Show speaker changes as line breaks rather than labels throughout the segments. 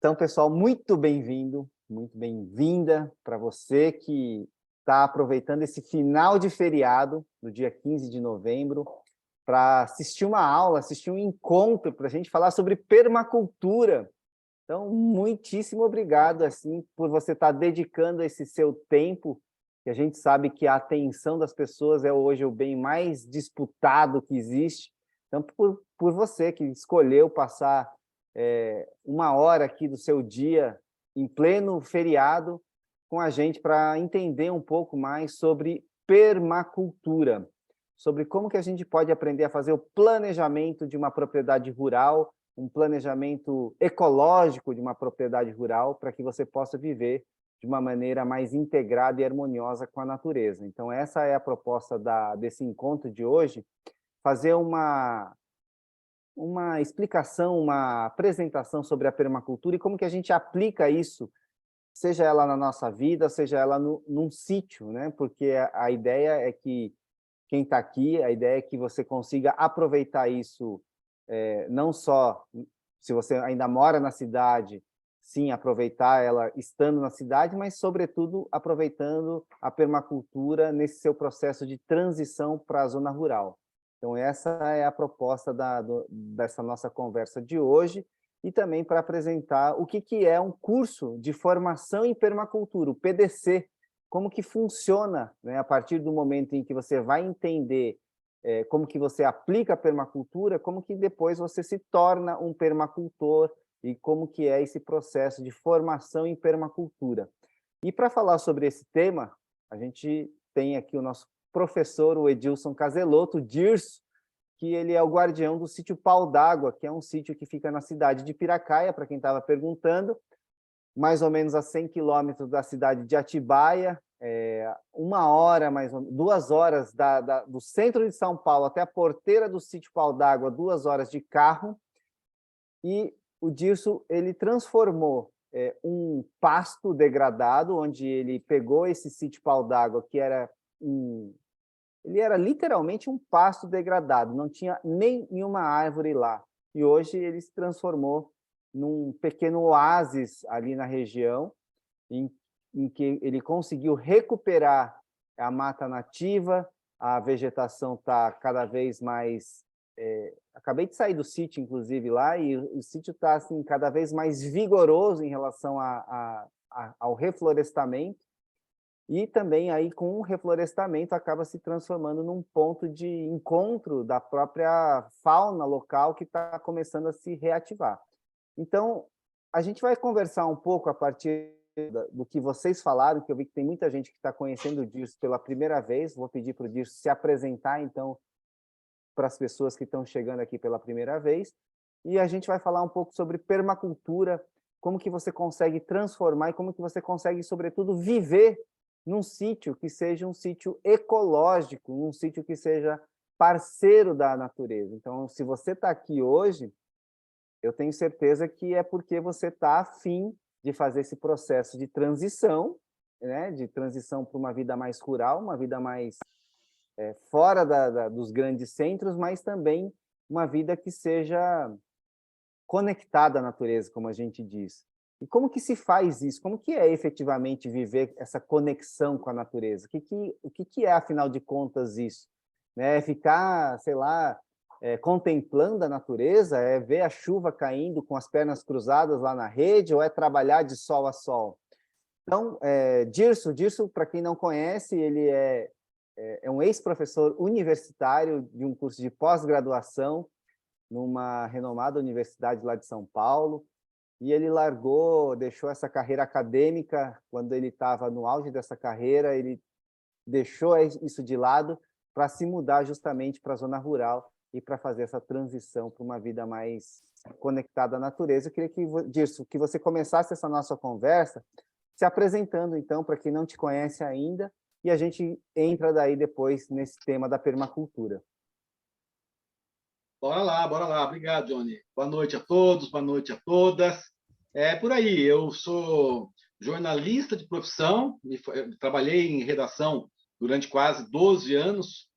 Então, pessoal, muito bem-vindo, muito bem-vinda para você que está aproveitando esse final de feriado, no dia 15 de novembro, para assistir uma aula, assistir um encontro, para a gente falar sobre permacultura. Então, muitíssimo obrigado assim, por você estar dedicando esse seu tempo, que a gente sabe que a atenção das pessoas é hoje o bem mais disputado que existe. Então, por você que escolheu passar uma hora aqui do seu dia, em pleno feriado, com a gente para entender um pouco mais sobre permacultura, sobre como que a gente pode aprender a fazer o planejamento de uma propriedade rural, um planejamento ecológico de uma propriedade rural, para que você possa viver de uma maneira mais integrada e harmoniosa com a natureza. Então, essa é a proposta desse encontro de hoje, fazer uma explicação, uma apresentação sobre a permacultura e como que a gente aplica isso, seja ela na nossa vida, seja ela num sítio, né? Porque a ideia é que quem está aqui, a ideia é que você consiga aproveitar isso, não só se você ainda mora na cidade, sim, aproveitar ela estando na cidade, mas, sobretudo, aproveitando a permacultura nesse seu processo de transição para a zona rural. Então, essa é a proposta dessa nossa conversa de hoje, e também para apresentar o que é um curso de formação em permacultura, o PDC, como que funciona, né, a partir do momento em que você vai entender como que você aplica a permacultura, como que depois você se torna um permacultor e como que é esse processo de formação em permacultura. E para falar sobre esse tema, a gente tem aqui o nosso professor, o Edilson Caselotto, Dirso, que ele é o guardião do sítio Pau d'Água, que é um sítio que fica na cidade de Piracaia, para quem estava perguntando, mais ou menos a 100 quilômetros da cidade de Atibaia, 1 hora, mais ou menos, 2 horas do centro de São Paulo até a porteira do sítio Pau d'Água, 2 horas de carro. E o Dirso, ele transformou um pasto degradado, onde ele pegou esse sítio Pau d'Água, que era ele era literalmente um pasto degradado, não tinha nenhuma árvore lá. E hoje ele se transformou num pequeno oásis ali na região, em que ele conseguiu recuperar a mata nativa, a vegetação está cada vez mais... acabei de sair do sítio, inclusive, lá, e o sítio está assim, cada vez mais vigoroso em relação ao reflorestamento, e também aí com o reflorestamento acaba se transformando num ponto de encontro da própria fauna local que está começando a se reativar. Então, a gente vai conversar um pouco a partir do que vocês falaram, que eu vi que tem muita gente que está conhecendo o Dirso pela primeira vez. Vou pedir para o Dirso se apresentar, então, para as pessoas que estão chegando aqui pela primeira vez. E a gente vai falar um pouco sobre permacultura, como que você consegue transformar e como que você consegue, sobretudo, viver num sítio que seja um sítio ecológico, um sítio que seja parceiro da natureza. Então, se você está aqui hoje, eu tenho certeza que é porque você está afim de fazer esse processo de transição, né, de transição para uma vida mais rural, uma vida mais fora dos grandes centros, mas também uma vida que seja conectada à natureza, como a gente diz. E como que se faz isso? Como que é efetivamente viver essa conexão com a natureza? O que é, afinal de contas, isso? É ficar, sei lá, contemplando a natureza? É ver a chuva caindo com as pernas cruzadas lá na rede? Ou é trabalhar de sol a sol? Então, Dirso, para quem não conhece, ele é um ex-professor universitário de um curso de pós-graduação numa renomada universidade lá de São Paulo, e ele deixou essa carreira acadêmica. Quando ele estava no auge dessa carreira, ele deixou isso de lado para se mudar justamente para a zona rural e para fazer essa transição para uma vida mais conectada à natureza. Eu queria Dirso, que você começasse essa nossa conversa se apresentando, então, para quem não te conhece ainda, e a gente entra daí depois nesse tema da permacultura.
Bora lá. Obrigado, Johnny. Boa noite a todos, boa noite a todas. É por aí, eu sou jornalista de profissão, trabalhei em redação durante quase 12 anos,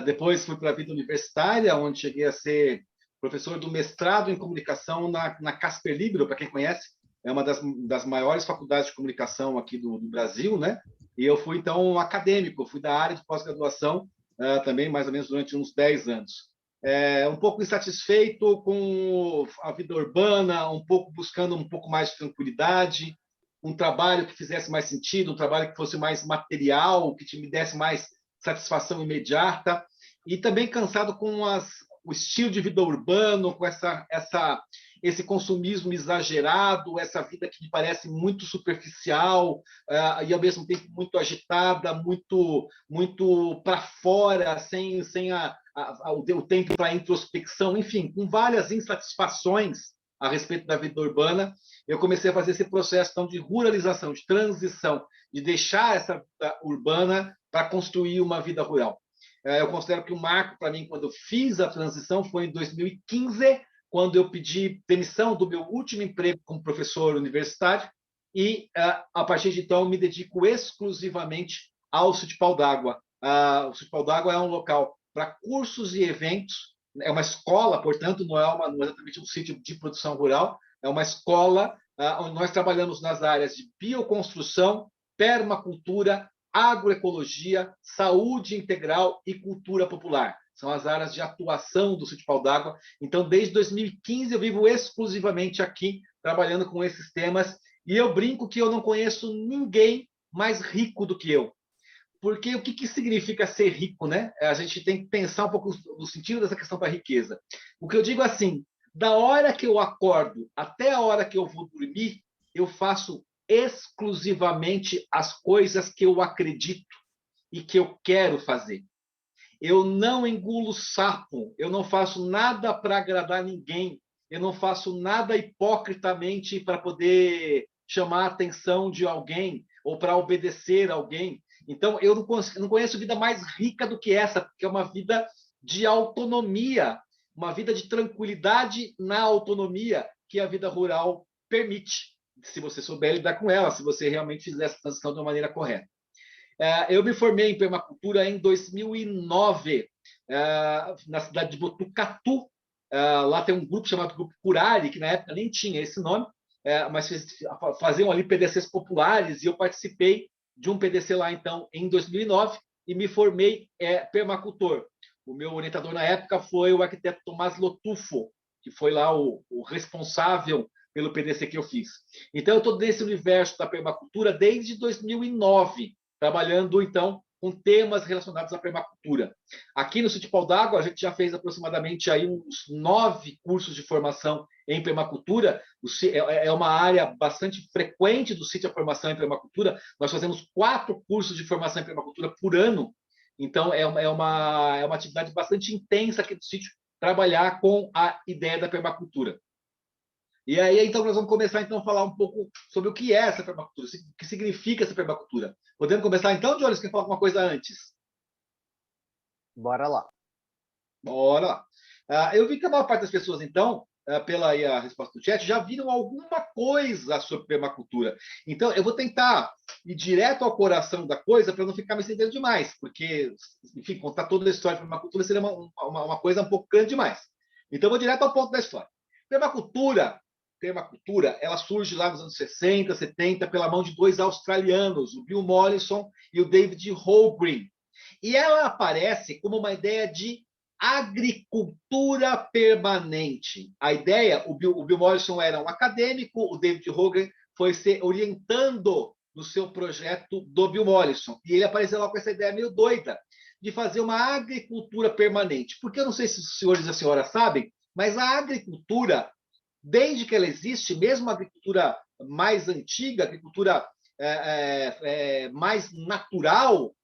depois fui para a vida universitária, onde cheguei a ser professor do mestrado em comunicação na Casper Libero, para quem conhece, é uma das maiores faculdades de comunicação aqui do Brasil, né? E eu fui, então, acadêmico, fui da área de pós-graduação também, mais ou menos, durante uns 10 anos. Um pouco insatisfeito com a vida urbana, um pouco buscando um pouco mais de tranquilidade, um trabalho que fizesse mais sentido, um trabalho que fosse mais material, que me desse mais satisfação imediata, e também cansado com o estilo de vida urbano, com esse consumismo exagerado, essa vida que me parece muito superficial e, ao mesmo tempo, muito agitada, muito para fora, sem o tempo para introspecção, enfim, com várias insatisfações a respeito da vida urbana, eu comecei a fazer esse processo então, de ruralização, de transição, de deixar essa vida urbana para construir uma vida rural. Eu considero que o marco para mim, quando eu fiz a transição, foi em 2015, quando eu pedi demissão do meu último emprego como professor universitário e, a partir de então, me dedico exclusivamente ao Sítio Pau d'Água. O Sítio Pau d'Água é um local para cursos e eventos, é uma escola, portanto, não é exatamente um sítio de produção rural, é uma escola onde nós trabalhamos nas áreas de bioconstrução, permacultura, agroecologia, saúde integral e cultura popular. São as áreas de atuação do Sítio Pau d'Água. Então, desde 2015, eu vivo exclusivamente aqui, trabalhando com esses temas, e eu brinco que eu não conheço ninguém mais rico do que eu. Porque o que significa ser rico, né? A gente tem que pensar um pouco no sentido dessa questão da riqueza. O que eu digo assim, da hora que eu acordo até a hora que eu vou dormir, eu faço exclusivamente as coisas que eu acredito e que eu quero fazer. Eu não engulo sapo, eu não faço nada para agradar ninguém, eu não faço nada hipocritamente para poder chamar a atenção de alguém ou para obedecer alguém. Então, eu não conheço vida mais rica do que essa, porque é uma vida de autonomia, uma vida de tranquilidade na autonomia que a vida rural permite, se você souber lidar com ela, se você realmente fizer essa transição de uma maneira correta. Eu me formei em permacultura em 2009, na cidade de Botucatu. Lá tem um grupo chamado Grupo Curari, que na época nem tinha esse nome, mas faziam ali PDCs populares, e eu participei de um PDC lá, então, em 2009, e me formei permacultor. O meu orientador na época foi o arquiteto Tomás Lotufo, que foi lá o responsável pelo PDC que eu fiz. Então, eu estou nesse universo da permacultura desde 2009, trabalhando, então, com temas relacionados à permacultura. Aqui no Sítio Pau d'Água, a gente já fez aproximadamente aí uns 9 cursos de formação em permacultura. É uma área bastante frequente do sítio a formação em permacultura. Nós fazemos 4 cursos de formação em permacultura por ano. Então, é uma atividade bastante intensa aqui do sítio, trabalhar com a ideia da permacultura. E aí, então, nós vamos começar então, a falar um pouco sobre o que é essa permacultura, o que significa essa permacultura. Podemos começar então, Jones? Quer falar alguma coisa antes?
Bora lá.
Bora lá. Eu vi que a maior parte das pessoas, então, pela aí a resposta do chat, já viram alguma coisa sobre permacultura. Então, eu vou tentar ir direto ao coração da coisa para não ficar me estendendo demais, porque, enfim, contar toda a história de permacultura seria uma coisa um pouco grande demais. Então, eu vou direto ao ponto da história. Permacultura, ela surge lá nos anos 60, 70, pela mão de 2 australianos, o Bill Mollison e o David Holmgren. E ela aparece como uma ideia de agricultura permanente. A ideia, o Bill Mollison era um acadêmico, o David Holmgren foi se orientando no seu projeto do Bill Mollison. E ele apareceu lá com essa ideia meio doida de fazer uma agricultura permanente. Porque eu não sei se os senhores e as senhoras sabem, mas a agricultura, desde que ela existe, mesmo a agricultura mais antiga, a agricultura mais natural,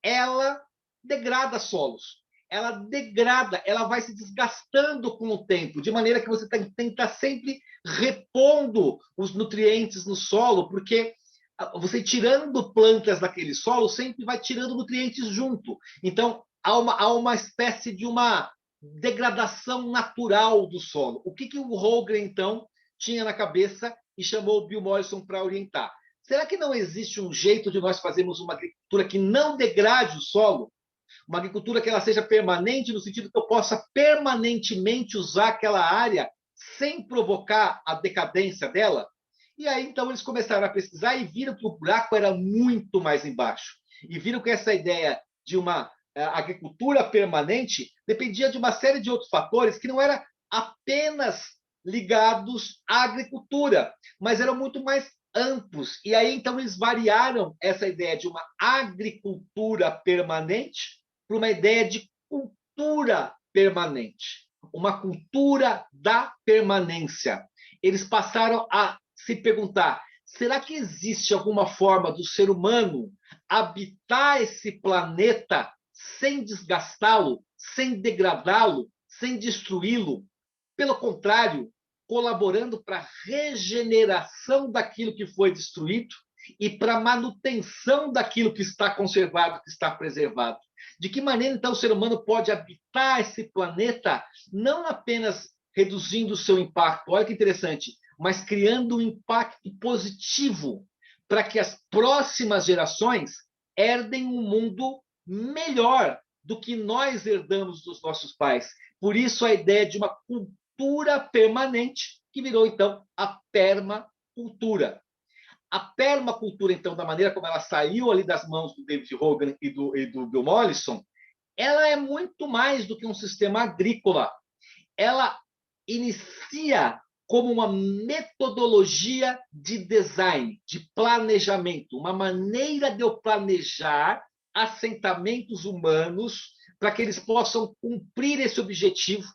ela degrada solos. Ela degrada, ela vai se desgastando com o tempo, de maneira que você tem que estar sempre repondo os nutrientes no solo, porque você tirando plantas daquele solo sempre vai tirando nutrientes junto. Então, há uma espécie de uma degradação natural do solo. O que o Holmgren, então, tinha na cabeça e chamou o Bill Mollison para orientar? Será que não existe um jeito de nós fazermos uma agricultura que não degrade o solo? Uma agricultura que ela seja permanente, no sentido que eu possa permanentemente usar aquela área sem provocar a decadência dela? E aí, então, eles começaram a pesquisar e viram que o buraco era muito mais embaixo. E viram que essa ideia de uma agricultura permanente dependia de uma série de outros fatores que não eram apenas ligados à agricultura, mas eram muito mais amplos. E aí, então, eles variaram essa ideia de uma agricultura permanente para uma ideia de cultura permanente, uma cultura da permanência. Eles passaram a se perguntar: será que existe alguma forma do ser humano habitar esse planeta sem desgastá-lo, sem degradá-lo, sem destruí-lo? Pelo contrário, colaborando para a regeneração daquilo que foi destruído e para a manutenção daquilo que está conservado, que está preservado. De que maneira, então, o ser humano pode habitar esse planeta, não apenas reduzindo o seu impacto, olha que interessante, mas criando um impacto positivo para que as próximas gerações herdem um mundo melhor do que nós herdamos dos nossos pais. Por isso, a ideia de uma cultura permanente, que virou, então, a permacultura. A permacultura, então, da maneira como ela saiu ali das mãos do David Hogan e do Bill Mollison, ela é muito mais do que um sistema agrícola. Ela inicia como uma metodologia de design, de planejamento, uma maneira de eu planejar assentamentos humanos para que eles possam cumprir esse objetivo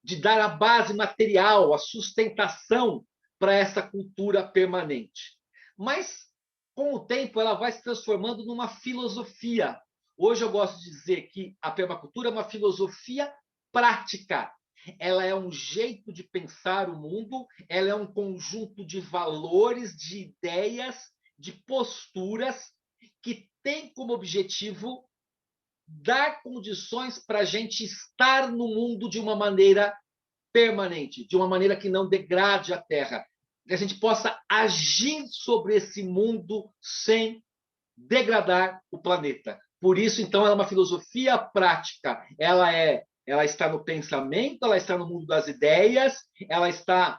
de dar a base material, a sustentação para essa cultura permanente. Mas, com o tempo, ela vai se transformando numa filosofia. Hoje eu gosto de dizer que a permacultura é uma filosofia prática. Ela é um jeito de pensar o mundo, ela é um conjunto de valores, de ideias, de posturas que tem como objetivo dar condições para a gente estar no mundo de uma maneira permanente, de uma maneira que não degrade a Terra, que a gente possa agir sobre esse mundo sem degradar o planeta. Por isso, então, é uma filosofia prática. Ela está no pensamento, ela está no mundo das ideias, ela está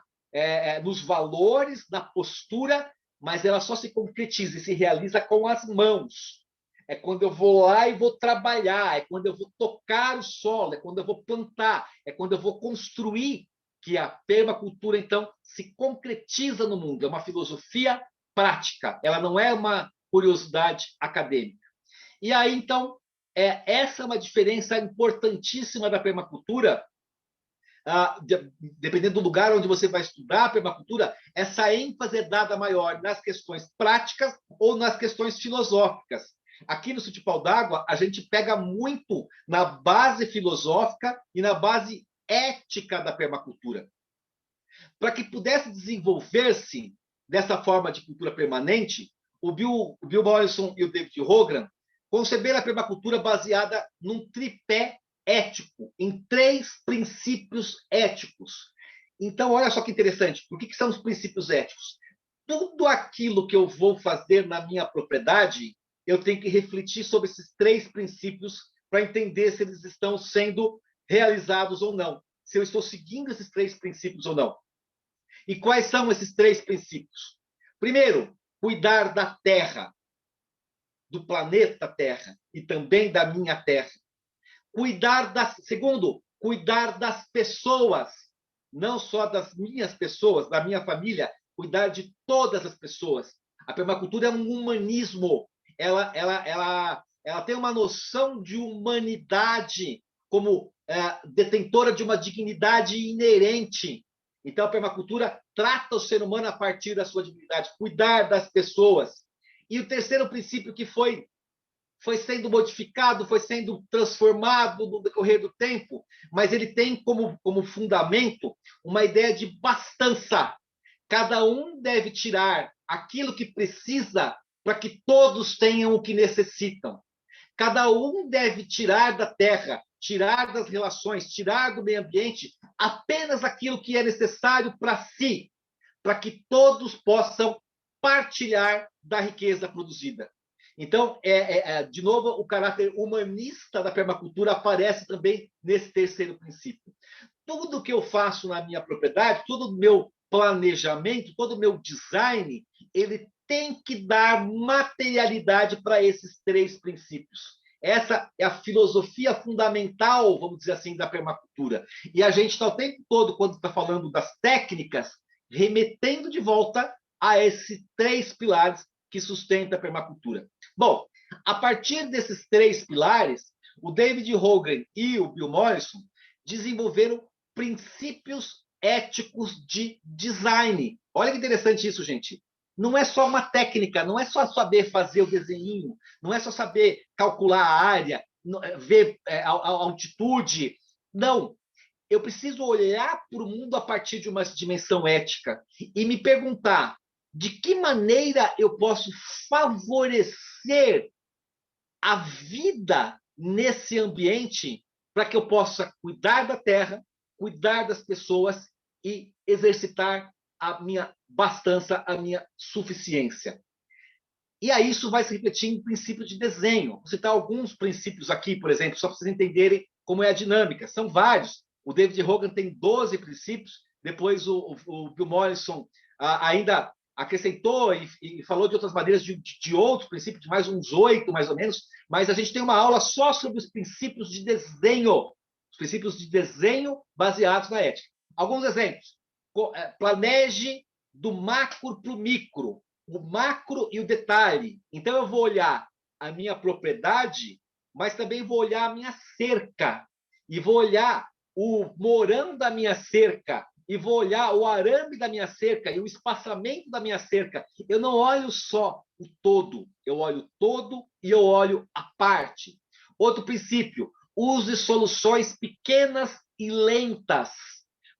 nos valores, na postura, mas ela só se concretiza e se realiza com as mãos. É quando eu vou lá e vou trabalhar, é quando eu vou tocar o solo, é quando eu vou plantar, é quando eu vou construir, que a permacultura, então, se concretiza no mundo. É uma filosofia prática, ela não é uma curiosidade acadêmica. E aí, então, essa é uma diferença importantíssima da permacultura. Dependendo do lugar onde você vai estudar a permacultura, essa ênfase é dada maior nas questões práticas ou nas questões filosóficas. Aqui no Sítio Pau d'Água, a gente pega muito na base filosófica e na base ética da permacultura. Para que pudesse desenvolver-se dessa forma de cultura permanente, o Bill Mollison e o David Hogan conceberam a permacultura baseada num tripé ético, em 3 princípios éticos. Então, olha só que interessante. O que são os princípios éticos? Tudo aquilo que eu vou fazer na minha propriedade, eu tenho que refletir sobre esses 3 princípios para entender se eles estão sendo realizados ou não, se eu estou seguindo esses 3 princípios ou não. E quais são esses 3 princípios? Primeiro, cuidar da terra, do planeta Terra e também da minha terra. Segundo, cuidar das pessoas, não só das minhas pessoas, da minha família, cuidar de todas as pessoas. A permacultura é um humanismo, ela tem uma noção de humanidade como detentora de uma dignidade inerente. Então, a permacultura trata o ser humano a partir da sua dignidade, cuidar das pessoas. E o terceiro princípio que foi sendo modificado, foi sendo transformado no decorrer do tempo, mas ele tem como fundamento uma ideia de bastança. Cada um deve tirar aquilo que precisa para que todos tenham o que necessitam. Cada um deve tirar da terra, tirar das relações, tirar do meio ambiente apenas aquilo que é necessário para si, para que todos possam partilhar da riqueza produzida. Então, de novo, o caráter humanista da permacultura aparece também nesse terceiro princípio. tudo que eu faço na minha propriedade, todo o meu planejamento, todo o meu design, ele tem que dar materialidade para esses três princípios. Essa é a filosofia fundamental, vamos dizer assim, da permacultura. E a gente está o tempo todo, quando está falando das técnicas, remetendo de volta a esses três pilares que sustentam a permacultura. Bom, a partir desses três pilares, o David Hogan e o Bill Mollison desenvolveram princípios éticos de design. Olha que interessante isso, gente. Não é só uma técnica, não é só saber fazer o desenho, não é só saber calcular a área, ver a altitude. Não. Eu preciso olhar para o mundo a partir de uma dimensão ética e me perguntar de que maneira eu posso favorecer a vida nesse ambiente para que eu possa cuidar da terra, cuidar das pessoas e exercitar a minha bastança, a minha suficiência. E aí isso vai se refletir em princípios de desenho. Vou citar alguns princípios aqui, por exemplo, só para vocês entenderem como é a dinâmica. São vários. O David Hogan tem 12 princípios, depois o Bill Mollison ainda acrescentou e falou de outras maneiras de outros princípios, de mais uns 8, mais ou menos, mas a gente tem uma aula só sobre os princípios de desenho, os princípios de desenho baseados na ética. Alguns exemplos. Planeje do macro para o micro, o macro e o detalhe. Então, eu vou olhar a minha propriedade, mas também vou olhar a minha cerca, e vou olhar o morão da minha cerca, e vou olhar o arame da minha cerca e o espaçamento da minha cerca. Eu não olho só o todo, eu olho o todo e eu olho a parte. Outro princípio, use soluções pequenas e lentas.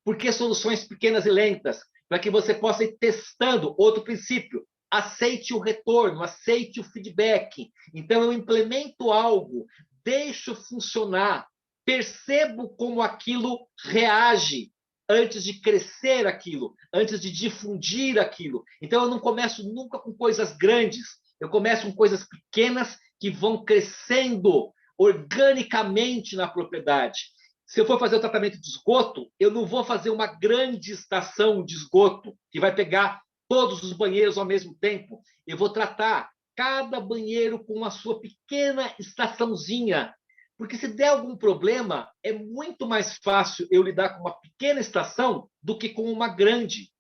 Por que soluções pequenas e lentas? Para que você possa ir testando. Outro princípio, aceite o retorno, aceite o feedback. Então, eu implemento algo, deixo funcionar, percebo como aquilo reage antes de crescer aquilo, antes de difundir aquilo. Então, eu não começo nunca com coisas grandes, eu começo com coisas pequenas que vão crescendo organicamente na propriedade. Se eu for fazer o tratamento de esgoto, eu não vou fazer uma grande estação de esgoto que vai pegar todos os banheiros ao mesmo tempo. Eu vou tratar cada banheiro com a sua pequena estaçãozinha. Porque se der algum problema, é muito mais fácil eu lidar com uma pequena estação do que com uma grande.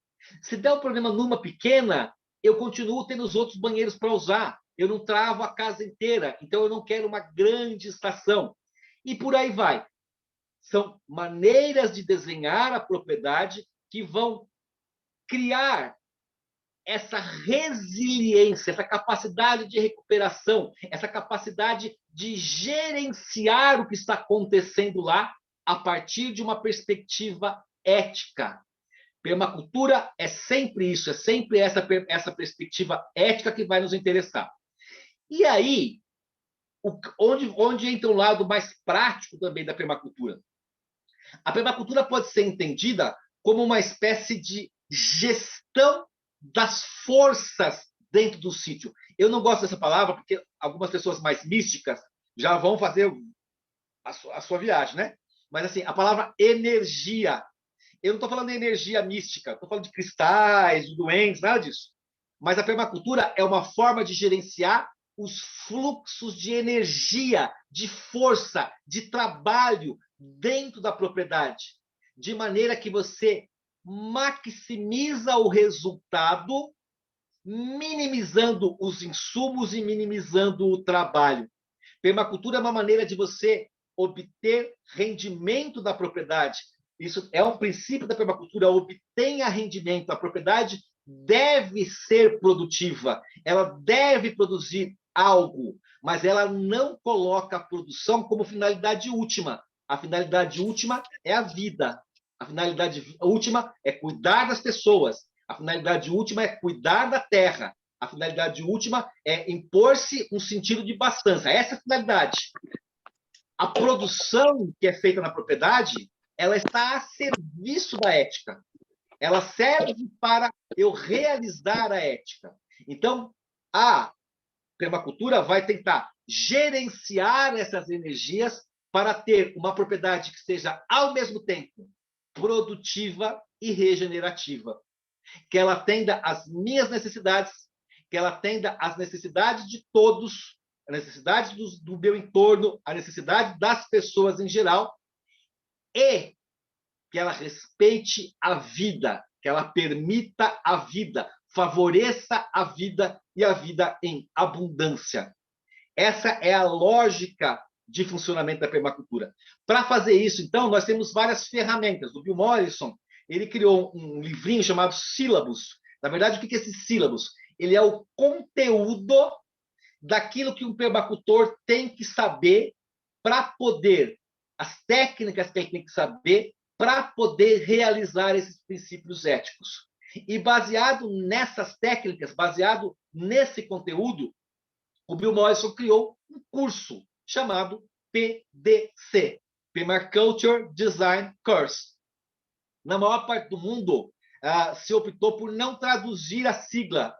Se der um problema numa pequena, eu continuo tendo os outros banheiros para usar. Eu não travo a casa inteira. Então, eu não quero uma grande estação. E por aí vai. São maneiras de desenhar a propriedade que vão criar essa resiliência, essa capacidade de recuperação, essa capacidade de gerenciar o que está acontecendo lá a partir de uma perspectiva ética. Permacultura é sempre isso, é sempre essa perspectiva ética que vai nos interessar. E aí, onde entra um lado mais prático também da permacultura? A permacultura pode ser entendida como uma espécie de gestão das forças dentro do sítio. Eu não gosto dessa palavra porque algumas pessoas mais místicas já vão fazer a sua viagem, né? Mas assim, a palavra energia. Eu não estou falando de energia mística, estou falando de cristais, de doentes, nada disso. Mas a permacultura é uma forma de gerenciar os fluxos de energia, de força, de trabalho dentro da propriedade, de maneira que você maximiza o resultado, minimizando os insumos e minimizando o trabalho. Permacultura é uma maneira de você obter rendimento da propriedade. Isso é um princípio da permacultura, obtenha rendimento. A propriedade deve ser produtiva, ela deve produzir algo, mas ela não coloca a produção como finalidade última. A finalidade última é a vida. A finalidade última é cuidar das pessoas. A finalidade última é cuidar da terra. A finalidade última é impor-se um sentido de bastança. Essa é a finalidade. A produção que é feita na propriedade, ela está a serviço da ética. Ela serve para eu realizar a ética. Então, a permacultura vai tentar gerenciar essas energias para ter uma propriedade que seja, ao mesmo tempo, produtiva e regenerativa. Que ela atenda às minhas necessidades, que ela atenda às necessidades de todos, a necessidade do meu entorno, a necessidade das pessoas em geral, e que ela respeite a vida, que ela permita a vida, favoreça a vida e a vida em abundância. Essa é a lógica de funcionamento da permacultura. Para fazer isso, então, nós temos várias ferramentas. O Bill Mollison, ele criou um livrinho chamado Sílabus. Na verdade, o que é esse sílabus? Ele é o conteúdo daquilo que um permacultor tem que saber para poder, as técnicas que ele tem que saber para poder realizar esses princípios éticos. E baseado nessas técnicas, baseado nesse conteúdo, o Bill Mollison criou um curso chamado PDC, Permaculture Design Course. Na maior parte do mundo, se optou por não traduzir a sigla,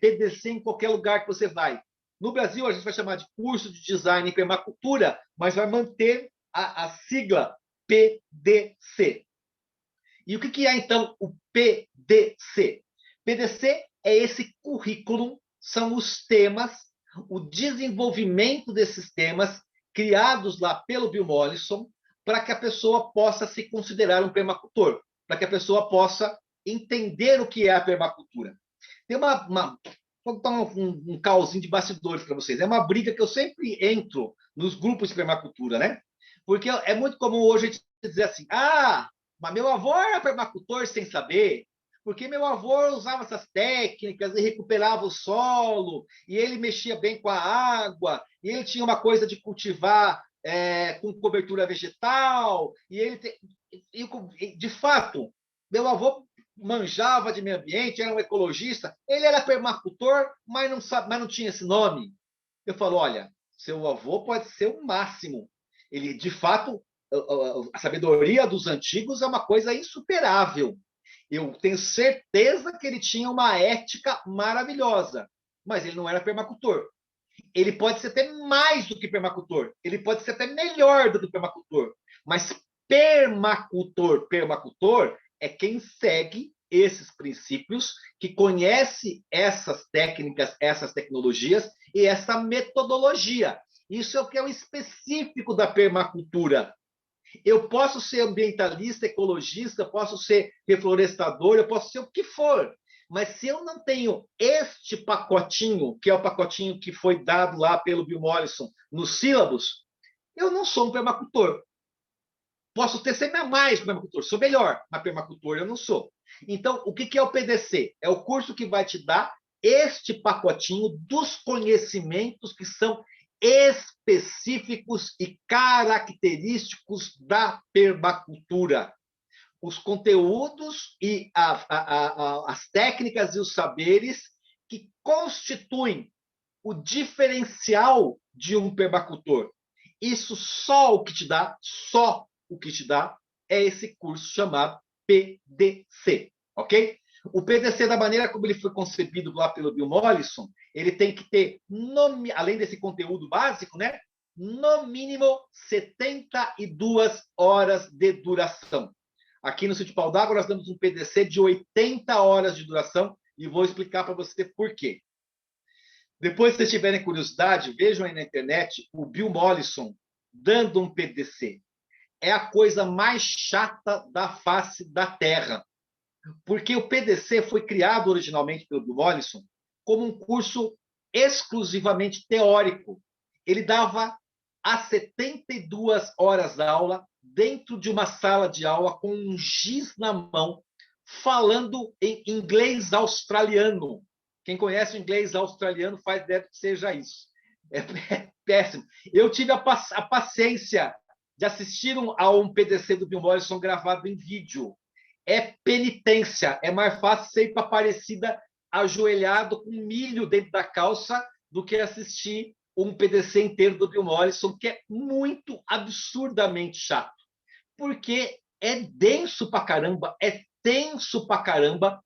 PDC em qualquer lugar que você vai. No Brasil, a gente vai chamar de curso de design em permacultura, mas vai manter a sigla PDC. E o que é, então, o PDC? PDC é esse currículo, são os temas, o desenvolvimento desses temas criados lá pelo Bill Mollison para que a pessoa possa se considerar um permacultor, para que a pessoa possa entender o que é a permacultura. Tem vou dar um cauzinho de bastidores para vocês. É uma briga que eu sempre entro nos grupos de permacultura, né? Porque é muito comum hoje a gente dizer assim, mas meu avô era permacultor sem saber, porque meu avô usava essas técnicas e recuperava o solo, e ele mexia bem com a água, e ele tinha uma coisa de cultivar com cobertura vegetal, de fato, meu avô manjava de meio ambiente, era um ecologista, ele era permacultor, mas não tinha esse nome. Eu falo, olha, seu avô pode ser o máximo. Ele, de fato, a sabedoria dos antigos é uma coisa insuperável. Eu tenho certeza que ele tinha uma ética maravilhosa, mas ele não era permacultor. Ele pode ser até mais do que permacultor, ele pode ser até melhor do que permacultor, mas permacultor é quem segue esses princípios, que conhece essas técnicas, essas tecnologias e essa metodologia. Isso é o que é o específico da permacultura. Eu posso ser ambientalista, ecologista, posso ser reflorestador, eu posso ser o que for, mas se eu não tenho este pacotinho, que é o pacotinho que foi dado lá pelo Bill Mollison nos sílabos, eu não sou um permacultor. Posso ter sempre mais que permacultor, sou melhor, mas permacultor eu não sou. Então, o que é o PDC? É o curso que vai te dar este pacotinho dos conhecimentos que são específicos e característicos da permacultura. Os conteúdos e as técnicas e os saberes que constituem o diferencial de um permacultor. Isso só o que te dá é esse curso chamado PDC, ok? O PDC, da maneira como ele foi concebido lá pelo Bill Mollison, ele tem que ter, além desse conteúdo básico, né, no mínimo 72 horas de duração. Aqui no Sítio Pau d'Água, nós damos um PDC de 80 horas de duração e vou explicar para você por quê. Depois, se vocês tiverem curiosidade, vejam aí na internet o Bill Mollison dando um PDC. É a coisa mais chata da face da Terra. Porque o PDC foi criado originalmente pelo Bill Mollison como um curso exclusivamente teórico. Ele dava as 72 horas da aula dentro de uma sala de aula com um giz na mão, falando em inglês australiano. Quem conhece o inglês australiano faz ideia que seja isso. É péssimo. Eu tive a paciência de assistir a um PDC do Bill Mollison gravado em vídeo. É penitência. É mais fácil ser para Aparecida ajoelhado com milho dentro da calça do que assistir um PDC inteiro do Bill Mollison, que é muito absurdamente chato. Porque é denso pra caramba, é tenso pra caramba,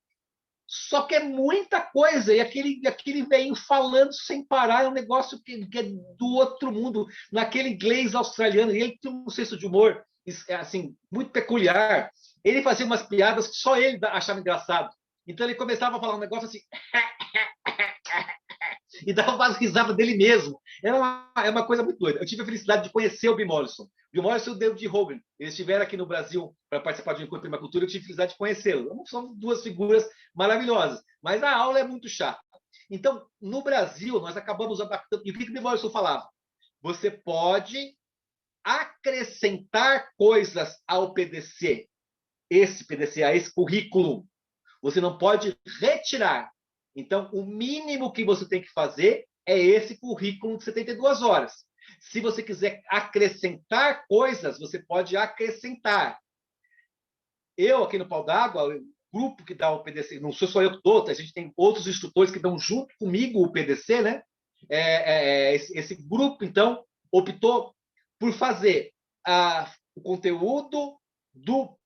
só que é muita coisa, e aquele velho falando sem parar, é um negócio que é do outro mundo, naquele inglês australiano, e ele tem um senso de humor assim, muito peculiar. Ele fazia umas piadas que só ele achava engraçado. Então ele começava a falar um negócio assim e dava umas risadas dele mesmo. É uma coisa muito doida. Eu tive a felicidade de conhecer o Bill Mollison. Bill Mollison e o David Hogan. Eles estiveram aqui no Brasil para participar de um encontro de permacultura. Eu tive a felicidade de conhecê-lo. São duas figuras maravilhosas. Mas a aula é muito chata. Então, no Brasil, nós acabamos adaptando. E o que o Bill Mollison falava? Você pode acrescentar coisas ao PDC. Esse PDC, a esse currículo. Você não pode retirar. Então, o mínimo que você tem que fazer é esse currículo de 72 horas. Se você quiser acrescentar coisas, você pode acrescentar. Eu, aqui no Pau d'Água, o grupo que dá o PDC, não sou só eu que dou, a gente tem outros instrutores que dão junto comigo o PDC, né? Esse grupo, então, optou por fazer o conteúdo do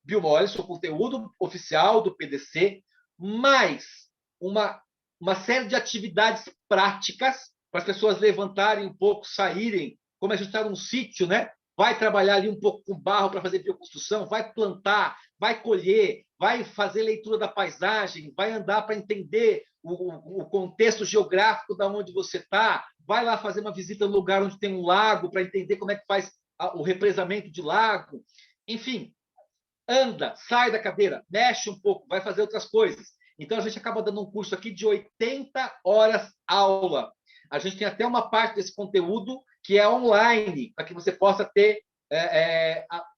Bill Mollison, o conteúdo oficial do PDC, mais uma série de atividades práticas para as pessoas levantarem um pouco, saírem, como a gente está num sítio, né? Vai trabalhar ali um pouco com barro para fazer bioconstrução, vai plantar, vai colher, vai fazer leitura da paisagem, vai andar para entender o contexto geográfico da onde você está, vai lá fazer uma visita no lugar onde tem um lago para entender como é que faz o represamento de lago. Enfim, anda, sai da cadeira, mexe um pouco, vai fazer outras coisas. Então, a gente acaba dando um curso aqui de 80 horas aula. A gente tem até uma parte desse conteúdo que é online, para que você possa ter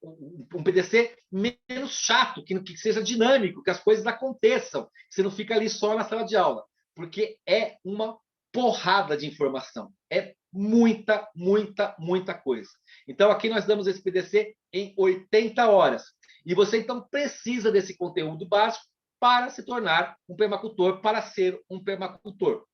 um PDC menos chato, que seja dinâmico, que as coisas aconteçam. Você não fica ali só na sala de aula, porque é uma porrada de informação. É muita, muita, muita coisa. Então, aqui nós damos esse PDC em 80 horas. E você, então, precisa desse conteúdo básico para se tornar um permacultor, para ser um permacultor.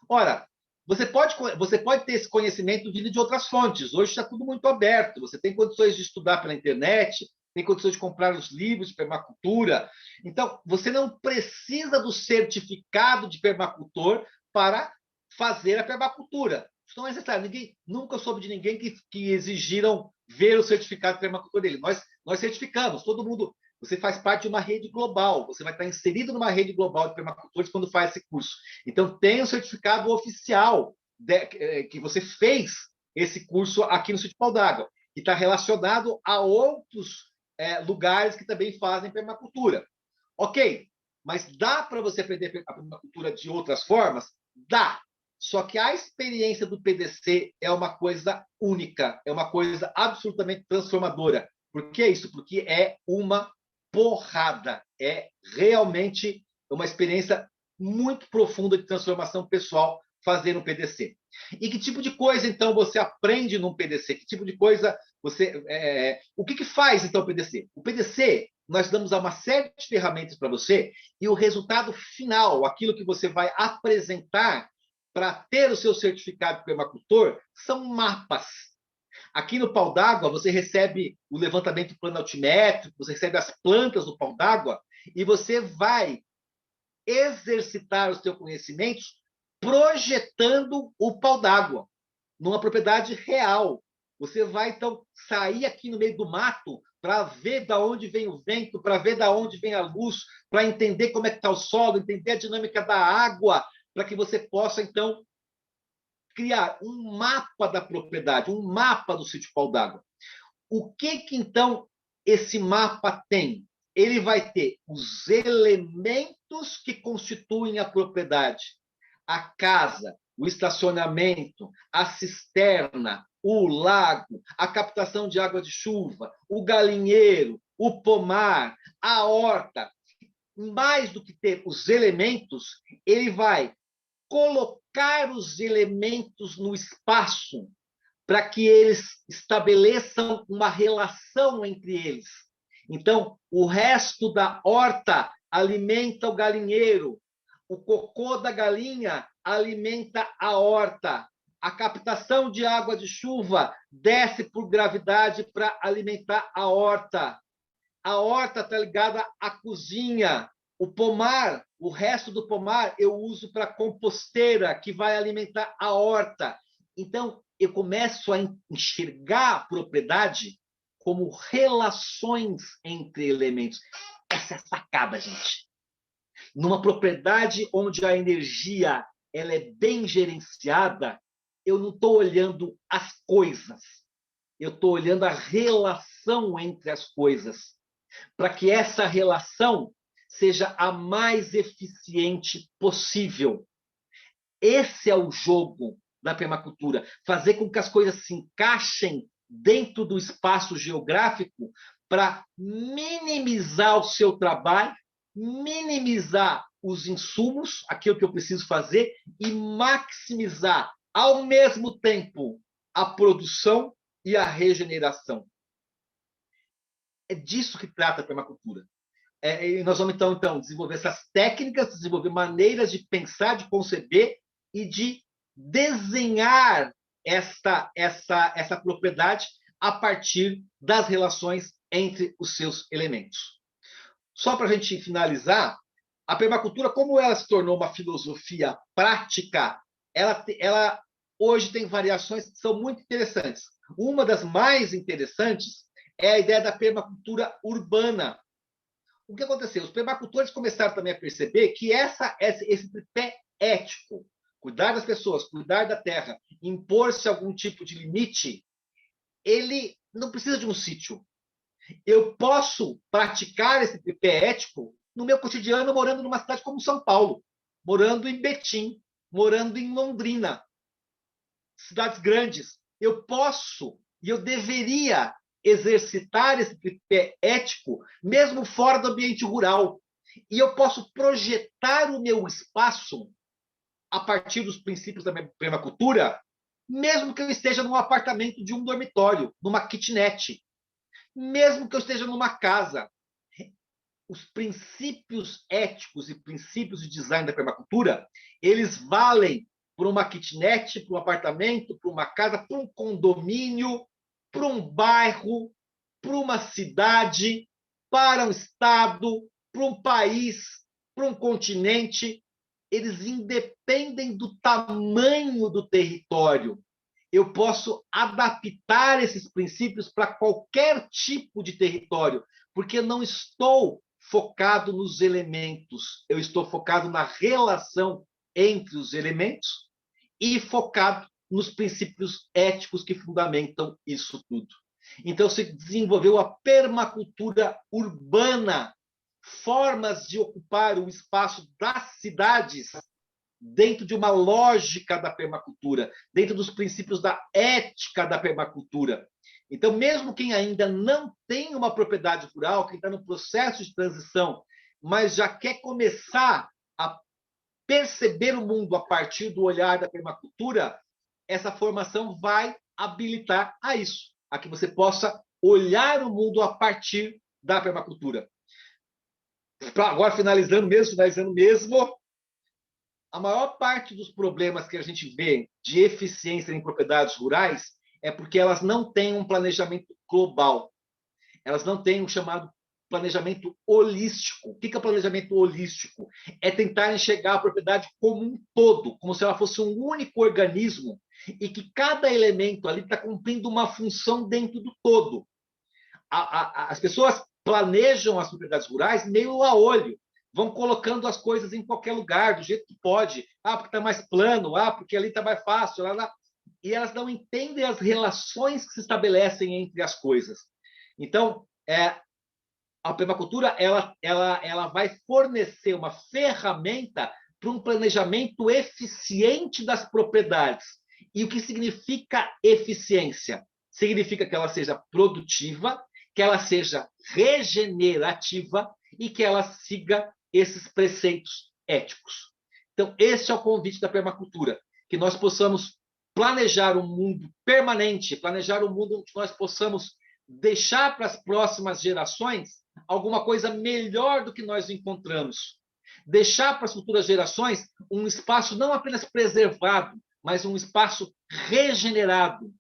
Ora, você pode ter esse conhecimento vindo de outras fontes. Hoje está tudo muito aberto. Você tem condições de estudar pela internet, tem condições de comprar os livros de permacultura. Então, você não precisa do certificado de permacultor para fazer a permacultura. Isso não é necessário. Nunca soube de ninguém que exigiram ver o certificado de permacultura dele. Nós certificamos, todo mundo. Você faz parte de uma rede global, você vai estar inserido numa rede global de permacultores quando faz esse curso. Então, tem um certificado oficial que você fez esse curso aqui no Sítio Pau d'Água, que está relacionado a outros lugares que também fazem permacultura. Ok, mas dá para você aprender a permacultura de outras formas? Dá. Só que a experiência do PDC é uma coisa única, é uma coisa absolutamente transformadora. Por que isso? Porque é uma porrada. É realmente uma experiência muito profunda de transformação pessoal fazer um PDC. E que tipo de coisa, então, você aprende num PDC? Que tipo de coisa você... O que faz, então, o PDC? O PDC, nós damos uma série de ferramentas para você e o resultado final, aquilo que você vai apresentar para ter o seu certificado de permacultor, são mapas. Aqui no Pau d'Água, você recebe o levantamento planoaltimétrico, você recebe as plantas do Pau d'Água e você vai exercitar os seus conhecimentos projetando o Pau d'Água numa propriedade real. Você vai, então, sair aqui no meio do mato para ver de onde vem o vento, para ver de onde vem a luz, para entender como é que está o solo, entender a dinâmica da água, para que você possa, então, criar um mapa da propriedade, um mapa do Sítio Pau d'Água. O que, então, esse mapa tem? Ele vai ter os elementos que constituem a propriedade. A casa, o estacionamento, a cisterna, o lago, a captação de água de chuva, o galinheiro, o pomar, a horta. Mais do que ter os elementos, ele vai colocar os elementos no espaço para que eles estabeleçam uma relação entre eles. Então, o resto da horta alimenta o galinheiro, o cocô da galinha alimenta a horta, a captação de água de chuva desce por gravidade para alimentar a horta está ligada à cozinha, o pomar, o resto do pomar eu uso para composteira, que vai alimentar a horta. Então, eu começo a enxergar a propriedade como relações entre elementos. Essa é a sacada, gente. Numa propriedade onde a energia ela é bem gerenciada, eu não estou olhando as coisas, eu estou olhando a relação entre as coisas, para que essa relação seja a mais eficiente possível. Esse é o jogo da permacultura, fazer com que as coisas se encaixem dentro do espaço geográfico para minimizar o seu trabalho, minimizar os insumos, aquilo que eu preciso fazer, e maximizar, ao mesmo tempo, a produção e a regeneração. É disso que trata a permacultura. E nós vamos, então, desenvolver essas técnicas, desenvolver maneiras de pensar, de conceber e de desenhar essa propriedade a partir das relações entre os seus elementos. Só para a gente finalizar, a permacultura, como ela se tornou uma filosofia prática, ela hoje tem variações que são muito interessantes. Uma das mais interessantes é a ideia da permacultura urbana. O que aconteceu? Os permacultores começaram também a perceber que esse tripé ético, cuidar das pessoas, cuidar da terra, impor-se algum tipo de limite, ele não precisa de um sítio. Eu posso praticar esse tripé ético no meu cotidiano morando numa cidade como São Paulo, morando em Betim, morando em Londrina, cidades grandes. Eu posso e eu deveria exercitar esse tripé ético mesmo fora do ambiente rural. E eu posso projetar o meu espaço a partir dos princípios da permacultura, mesmo que eu esteja num apartamento de um dormitório, numa kitnet, mesmo que eu esteja numa casa. Os princípios éticos e princípios de design da permacultura, eles valem para uma kitnet, para um apartamento, para uma casa, para um condomínio, para um bairro, para uma cidade, para um estado, para um país, para um continente. Eles independem do tamanho do território. Eu posso adaptar esses princípios para qualquer tipo de território, porque eu não estou focado nos elementos, eu estou focado na relação entre os elementos e focado nos princípios éticos que fundamentam isso tudo. Então, se desenvolveu a permacultura urbana, formas de ocupar o espaço das cidades dentro de uma lógica da permacultura, dentro dos princípios da ética da permacultura. Então, mesmo quem ainda não tem uma propriedade rural, quem está no processo de transição, mas já quer começar a perceber o mundo a partir do olhar da permacultura, essa formação vai habilitar a isso, a que você possa olhar o mundo a partir da permacultura. Agora, finalizando mesmo, a maior parte dos problemas que a gente vê de eficiência em propriedades rurais é porque elas não têm um planejamento global. Elas não têm o chamado planejamento holístico. O que é planejamento holístico? É tentar enxergar a propriedade como um todo, como se ela fosse um único organismo e que cada elemento ali está cumprindo uma função dentro do todo. As pessoas planejam as propriedades rurais meio a olho, vão colocando as coisas em qualquer lugar, do jeito que pode. Porque está mais plano, porque ali está mais fácil. E elas não entendem as relações que se estabelecem entre as coisas. Então, a permacultura ela vai fornecer uma ferramenta para um planejamento eficiente das propriedades. E o que significa eficiência? Significa que ela seja produtiva, que ela seja regenerativa e que ela siga esses preceitos éticos. Então, esse é o convite da permacultura, que nós possamos planejar um mundo permanente, planejar um mundo onde nós possamos deixar para as próximas gerações alguma coisa melhor do que nós encontramos. Deixar para as futuras gerações um espaço não apenas preservado, mas um espaço regenerado.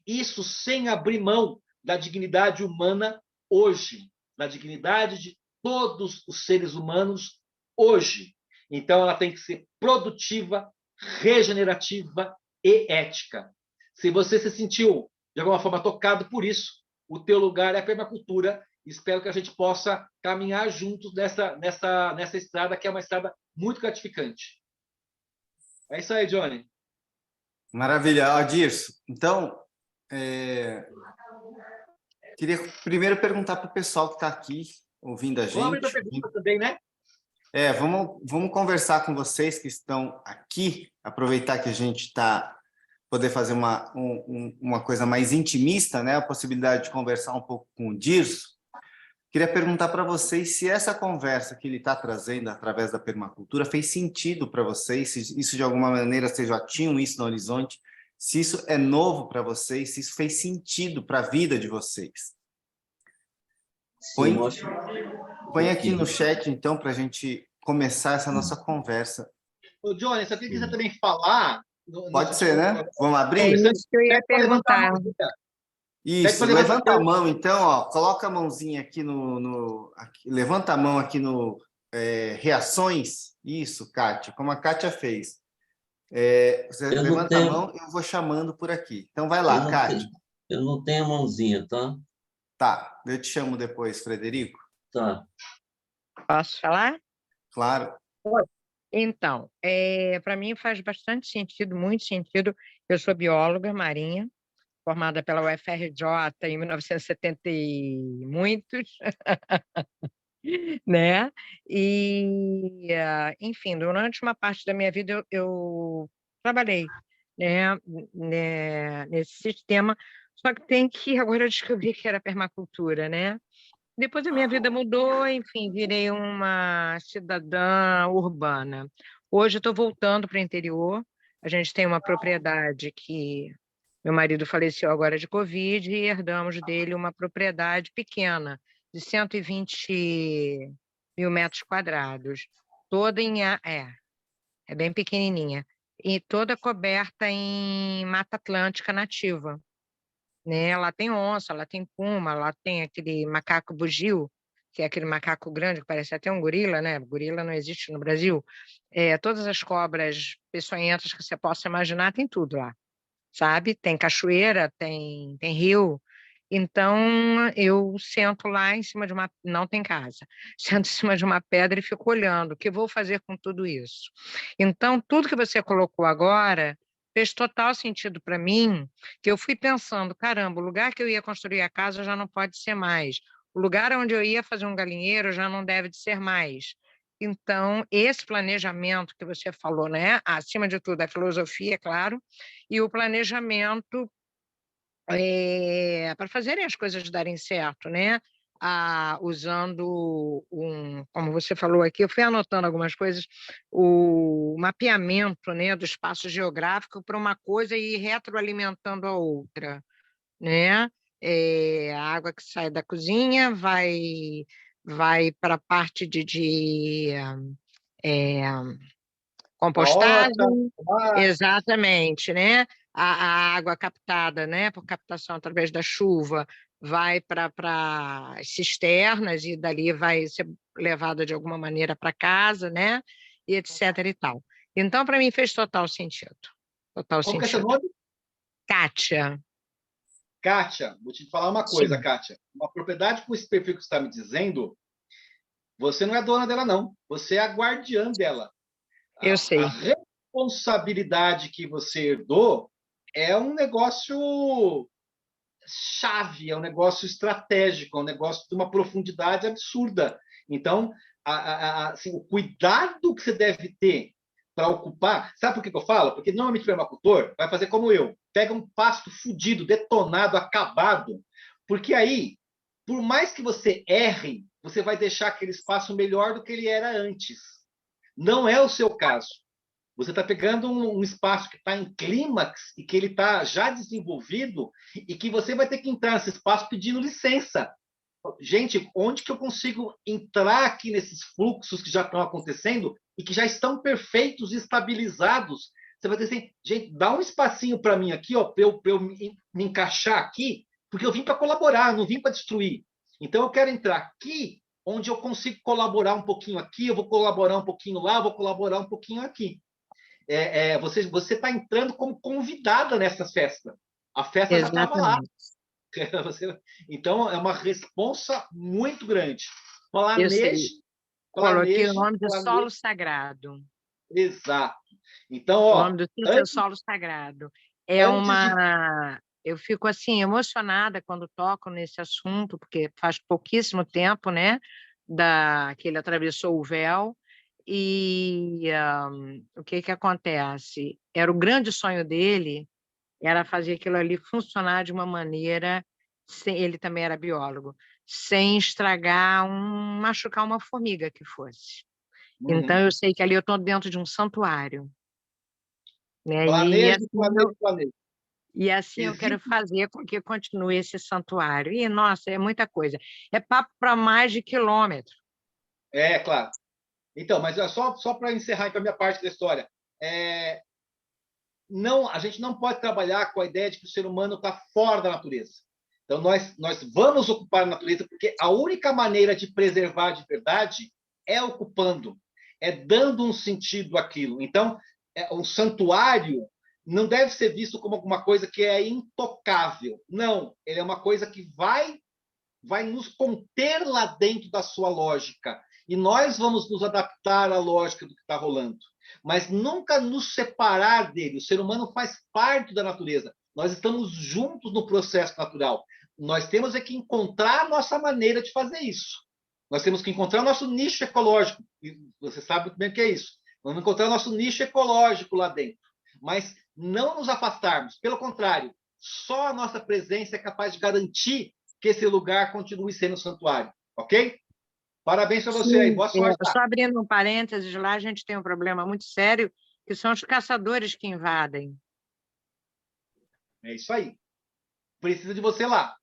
Isso sem abrir mão da dignidade humana hoje, da dignidade de todos os seres humanos hoje. Então, ela tem que ser produtiva, regenerativa e ética. Se você se sentiu, de alguma forma, tocado por isso, o teu lugar é a permacultura. Espero que a gente possa caminhar juntos nessa estrada, que é uma estrada muito gratificante. É isso aí, Johnny.
Maravilha, Adirson. Então, queria primeiro perguntar para o pessoal que está aqui ouvindo a
Vamos abrir para
gente.
pergunta também, né?
Vamos conversar com vocês que estão aqui, aproveitar que a gente está poder fazer uma coisa mais intimista, né? A possibilidade de conversar um pouco com o Dirso. Queria perguntar para vocês se essa conversa que ele está trazendo através da permacultura fez sentido para vocês, se isso de alguma maneira vocês já tinham isso no horizonte, se isso é novo para vocês, se isso fez sentido para a vida de vocês.
Sim, acho
Põe aqui no chat, então, para a gente começar essa nossa conversa.
Ô, Johnny, se alguém quiser também falar...
Pode ser, né? Vamos abrir?
É isso que eu ia perguntar.
Isso, levanta a mão, então, ó, coloca a mãozinha aqui aqui, levanta a mão aqui no reações. Isso, Kátia, como a Kátia fez. Você levanta a mão, eu vou chamando por aqui. Então, vai lá, Kátia.
Eu não tenho a mãozinha, tá?
Tá, eu te chamo depois, Frederico.
Tá.
Posso falar?
Claro.
Então, para mim faz bastante sentido, muito sentido. Eu sou bióloga marinha, formada pela UFRJ em 1970 e muitos, né? E, enfim, durante uma parte da minha vida eu trabalhei, né, nesse sistema, só que tem que agora descobrir que era permacultura, né? Depois a minha vida mudou, enfim, virei uma cidadã urbana. Hoje eu estou voltando para o interior. A gente tem uma propriedade que meu marido faleceu agora de Covid e herdamos dele uma propriedade pequena, de 120 mil metros quadrados, toda é bem pequenininha, e toda coberta em Mata Atlântica nativa. Né? Lá tem onça, lá tem puma, lá tem aquele macaco bugio, que é aquele macaco grande que parece até um gorila, né? Gorila não existe no Brasil. Todas as cobras peçonhentas que você possa imaginar, tem tudo lá, sabe? Tem cachoeira, tem rio. Então, eu sento lá em cima de uma... Não tem casa. Sento em cima de uma pedra e fico olhando. O que vou fazer com tudo isso? Então, tudo que você colocou agora fez total sentido para mim, que eu fui pensando, caramba, o lugar que eu ia construir a casa já não pode ser mais. O lugar onde eu ia fazer um galinheiro já não deve de ser mais. Então, esse planejamento que você falou, né? Acima de tudo, a filosofia, é claro, e o planejamento para fazerem as coisas darem certo, né? Usando como você falou aqui, eu fui anotando algumas coisas, o mapeamento, né, do espaço geográfico para uma coisa e ir retroalimentando a outra, né? A água que sai da cozinha vai para a parte de compostagem, exatamente, né? A água captada, né, por captação através da chuva, vai para as cisternas e dali vai ser levada de alguma maneira para casa, né? E etc. e tal. Então, para mim, fez total sentido. Total
Como
sentido.
Que é seu nome?
Kátia.
Kátia, vou te falar uma coisa,
Sim.
Kátia. Uma propriedade com esse perfil que você está me dizendo, você não é dona dela, não. Você é a guardiã dela.
Eu sei.
A responsabilidade que você herdou é um negócio chave, é um negócio estratégico, é um negócio de uma profundidade absurda. Então, assim, o cuidado que você deve ter para ocupar... Sabe por que eu falo? Porque normalmente o permacultor vai fazer como eu. Pega um pasto fudido, detonado, acabado, porque aí, por mais que você erre, você vai deixar aquele espaço melhor do que ele era antes. Não é o seu caso. Você está pegando um espaço que está em clímax e que ele está já desenvolvido e que você vai ter que entrar nesse espaço pedindo licença. Gente, onde que eu consigo entrar aqui nesses fluxos que já estão acontecendo e que já estão perfeitos e estabilizados? Você vai dizer assim, gente, dá um espacinho para mim aqui, para eu me encaixar aqui, porque eu vim para colaborar, não vim para destruir. Então, eu quero entrar aqui, onde eu consigo colaborar um pouquinho aqui, eu vou colaborar um pouquinho lá, eu vou colaborar um pouquinho aqui. Você está entrando como convidada nessa festa. A festa já estava lá. Então, é uma responsa muito grande.
Eu sei, coloquei o
Planeje,
nome de
planeje.
solo sagrado.
Exato. Então,
O nome do sítio é
antes,
Solo Sagrado. É
antes de...
eu fico assim emocionada quando toco nesse assunto, porque faz pouquíssimo tempo, né, que ele atravessou o véu. E o que que acontece? Era o grande sonho dele, era fazer aquilo ali funcionar de uma maneira, ele também era biólogo, sem estragar, machucar uma formiga que fosse. Então,
Uhum.
eu sei que ali eu estou dentro de um santuário, né?
Planeje, planeje, planeje.
E assim eu quero
Existe...
fazer com que continue esse santuário. E, nossa, é muita coisa. É papo para mais de quilômetro.
É, claro. Então, mas só para encerrar então, a minha parte da história. Não, a gente não pode trabalhar com a ideia de que o ser humano está fora da natureza. Então, nós vamos ocupar a natureza, porque a única maneira de preservar de verdade é ocupando, é dando um sentido àquilo. Então, o santuário não deve ser visto como alguma coisa que é intocável. Não, ele é uma coisa que vai nos conter lá dentro da sua lógica. E nós vamos nos adaptar à lógica do que está rolando. Mas nunca nos separar dele. O ser humano faz parte da natureza. Nós estamos juntos no processo natural. Nós temos é que encontrar a nossa maneira de fazer isso. Nós temos que encontrar o nosso nicho ecológico. E você sabe muito bem o que é isso. Vamos encontrar o nosso nicho ecológico lá dentro. Mas não nos afastarmos. Pelo contrário, só a nossa presença é capaz de garantir que esse lugar continue sendo santuário, ok? Parabéns para você aí,
Sim,
boa sorte.
só abrindo um parênteses, lá a gente tem um problema muito sério, que são os caçadores que invadem.
É isso aí. Precisa de você lá.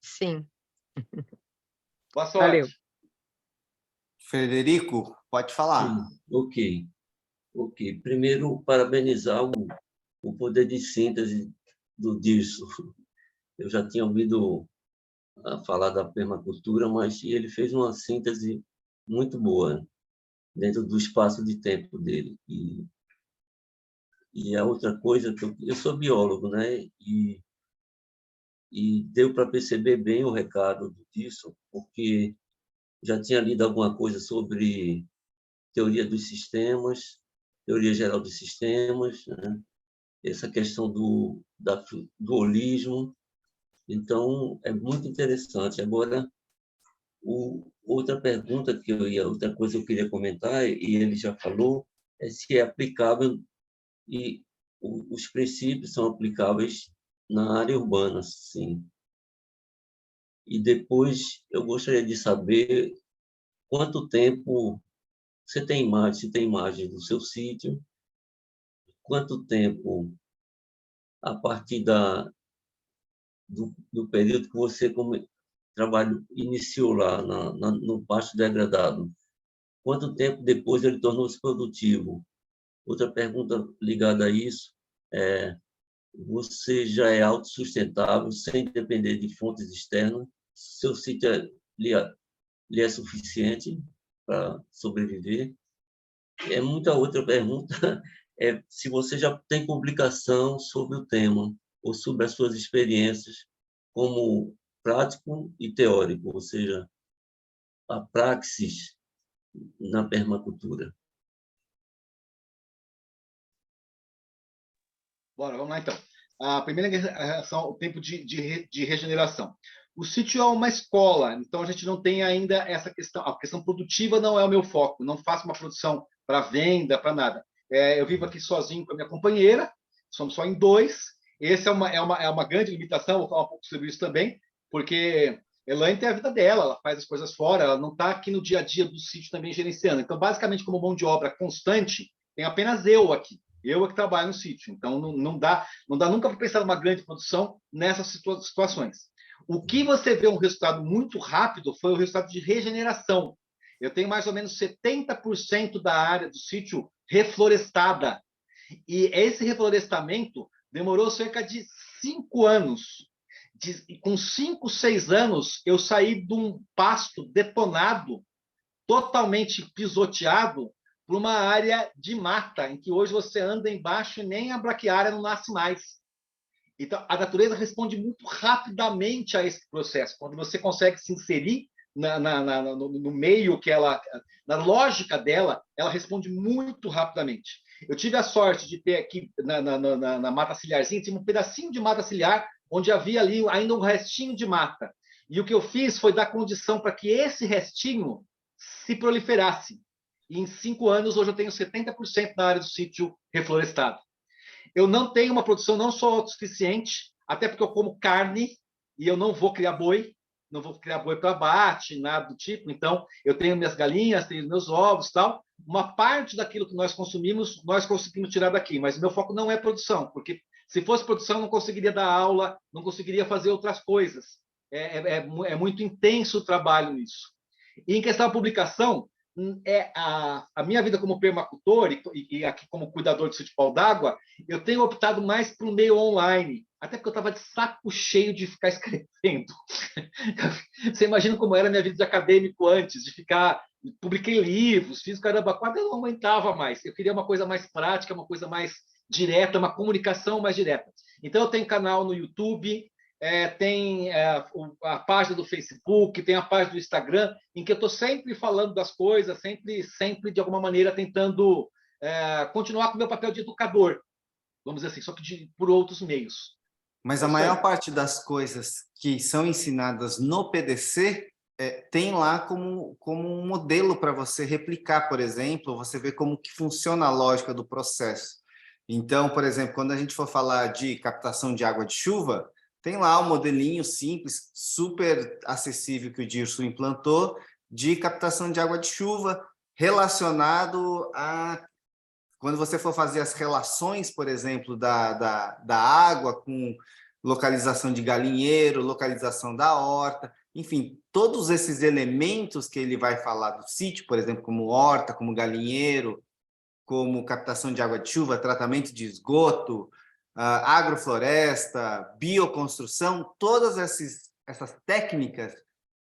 Sim.
Boa
Valeu.
sorte.
Frederico, pode falar.
Sim, ok. Primeiro, parabenizar o poder de síntese do Dirso. Eu já tinha ouvido falar da permacultura, mas ele fez uma síntese muito boa dentro do espaço de tempo dele. E a outra coisa, que eu sou biólogo, né? E deu para perceber bem o recado disso, porque já tinha lido alguma coisa sobre teoria dos sistemas, teoria geral dos sistemas, né? Essa questão do holismo. Então, é muito interessante. Agora, outra pergunta outra coisa que eu queria comentar, e ele já falou, é se é aplicável, e os princípios são aplicáveis na área urbana, sim. E depois, eu gostaria de saber quanto tempo você tem imagem, se tem imagem do seu sítio, quanto tempo, a partir do período que você trabalho iniciou lá no pasto degradado, quanto tempo depois ele tornou-se produtivo? Outra pergunta ligada a isso é: você já é autossustentável sem depender de fontes externas? Seu sítio lhe é suficiente para sobreviver? É muita outra pergunta. É se você já tem publicação sobre o tema ou sobre as suas experiências como prático e teórico, ou seja, a praxis na permacultura.
Bora, vamos lá então. A primeira relação ao tempo de regeneração. O sítio é uma escola, então a gente não tem ainda essa questão. A questão produtiva não é o meu foco, não faço uma produção para venda, para nada. Eu vivo aqui sozinho com a minha companheira, somos só em dois. Essa é uma grande limitação, vou falar um pouco sobre isso também, porque Elaine tem a vida dela, ela faz as coisas fora, ela não está aqui no dia a dia do sítio também gerenciando. Então, basicamente, como mão de obra constante, tem apenas eu aqui. Eu é que trabalho no sítio, então não dá nunca para pensar numa grande produção nessas situações. O que você vê um resultado muito rápido foi o resultado de regeneração. Eu tenho mais ou menos 70% da área do sítio reflorestada. E esse reflorestamento demorou cerca de 5 anos. Com 5, 6 anos, eu saí de um pasto detonado, totalmente pisoteado, para uma área de mata, em que hoje você anda embaixo e nem a braquiária não nasce mais. Então, a natureza responde muito rapidamente a esse processo. Quando você consegue se inserir no meio que ela, na lógica dela, ela responde muito rapidamente. Eu tive a sorte de ter aqui na mata ciliarzinha, tinha um pedacinho de mata ciliar, onde havia ali ainda um restinho de mata. E o que eu fiz foi dar condição para que esse restinho se proliferasse. E em 5 anos, hoje eu tenho 70% na área do sítio reflorestado. Eu não tenho uma produção, não sou autossuficiente, até porque eu como carne e eu não vou criar boi, não vou criar boi para abate, nada do tipo. Então, eu tenho minhas galinhas, tenho meus ovos e tal. Uma parte daquilo que nós consumimos, nós conseguimos tirar daqui, mas o meu foco não é produção, porque se fosse produção, eu não conseguiria dar aula, não conseguiria fazer outras coisas. É muito intenso o trabalho nisso. E em questão da publicação, a minha vida como permacultor e aqui como cuidador de sítio pau d'água, eu tenho optado mais para o meio online, até porque eu estava de saco cheio de ficar escrevendo. Você imagina como era a minha vida de acadêmico antes, de ficar... Publiquei livros, fiz caramba, quase eu não aguentava mais. Eu queria uma coisa mais prática, uma coisa mais direta, uma comunicação mais direta. Então, eu tenho canal no YouTube, tem a página do Facebook, tem a página do Instagram, em que eu estou sempre falando das coisas, sempre de alguma maneira tentando continuar com o meu papel de educador, vamos dizer assim, só que por outros meios.
Mas a maior parte das coisas que são ensinadas no PDC tem lá como um modelo para você replicar, por exemplo, você vê como que funciona a lógica do processo. Então, por exemplo, quando a gente for falar de captação de água de chuva, tem lá um modelinho simples, super acessível que o Dirson implantou, de captação de água de chuva, relacionado a... Quando você for fazer as relações, por exemplo, da água com localização de galinheiro, localização da horta, enfim, todos esses elementos que ele vai falar do sítio, por exemplo, como horta, como galinheiro, como captação de água de chuva, tratamento de esgoto, agrofloresta, bioconstrução, todas essas técnicas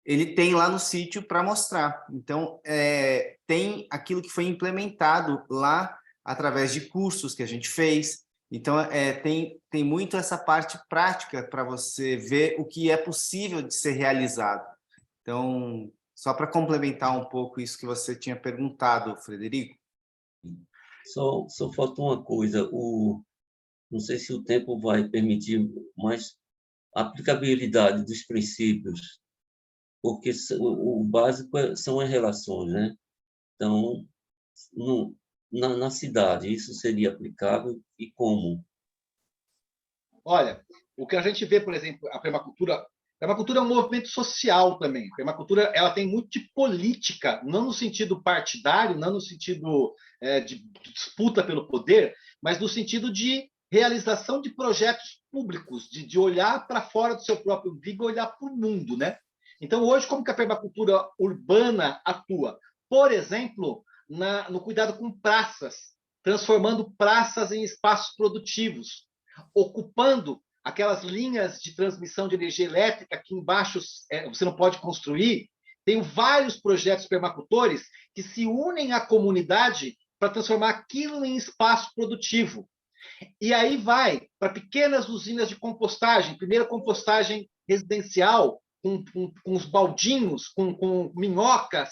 ele tem lá no sítio para mostrar. Então, tem aquilo que foi implementado lá através de cursos que a gente fez. Então, tem muito essa parte prática para você ver o que é possível de ser realizado. Então, só para complementar um pouco isso que você tinha perguntado, Frederico.
Só falta uma coisa, não sei se o tempo vai permitir, mas a aplicabilidade dos princípios, porque o básico são as relações, né? Então, na cidade, isso seria aplicável e como?
Olha, o que a gente vê, por exemplo, a permacultura é um movimento social também. A permacultura ela tem muito de política, não no sentido partidário, não no sentido de disputa pelo poder, mas no sentido de realização de projetos públicos, de olhar para fora do seu próprio umbigo e olhar para o mundo, né? Então, hoje, como que a permacultura urbana atua? Por exemplo, no cuidado com praças, transformando praças em espaços produtivos, ocupando aquelas linhas de transmissão de energia elétrica que embaixo você não pode construir. Tem vários projetos permacultores que se unem à comunidade para transformar aquilo em espaço produtivo. E aí vai para pequenas usinas de compostagem, primeiro compostagem residencial, com os baldinhos, com minhocas,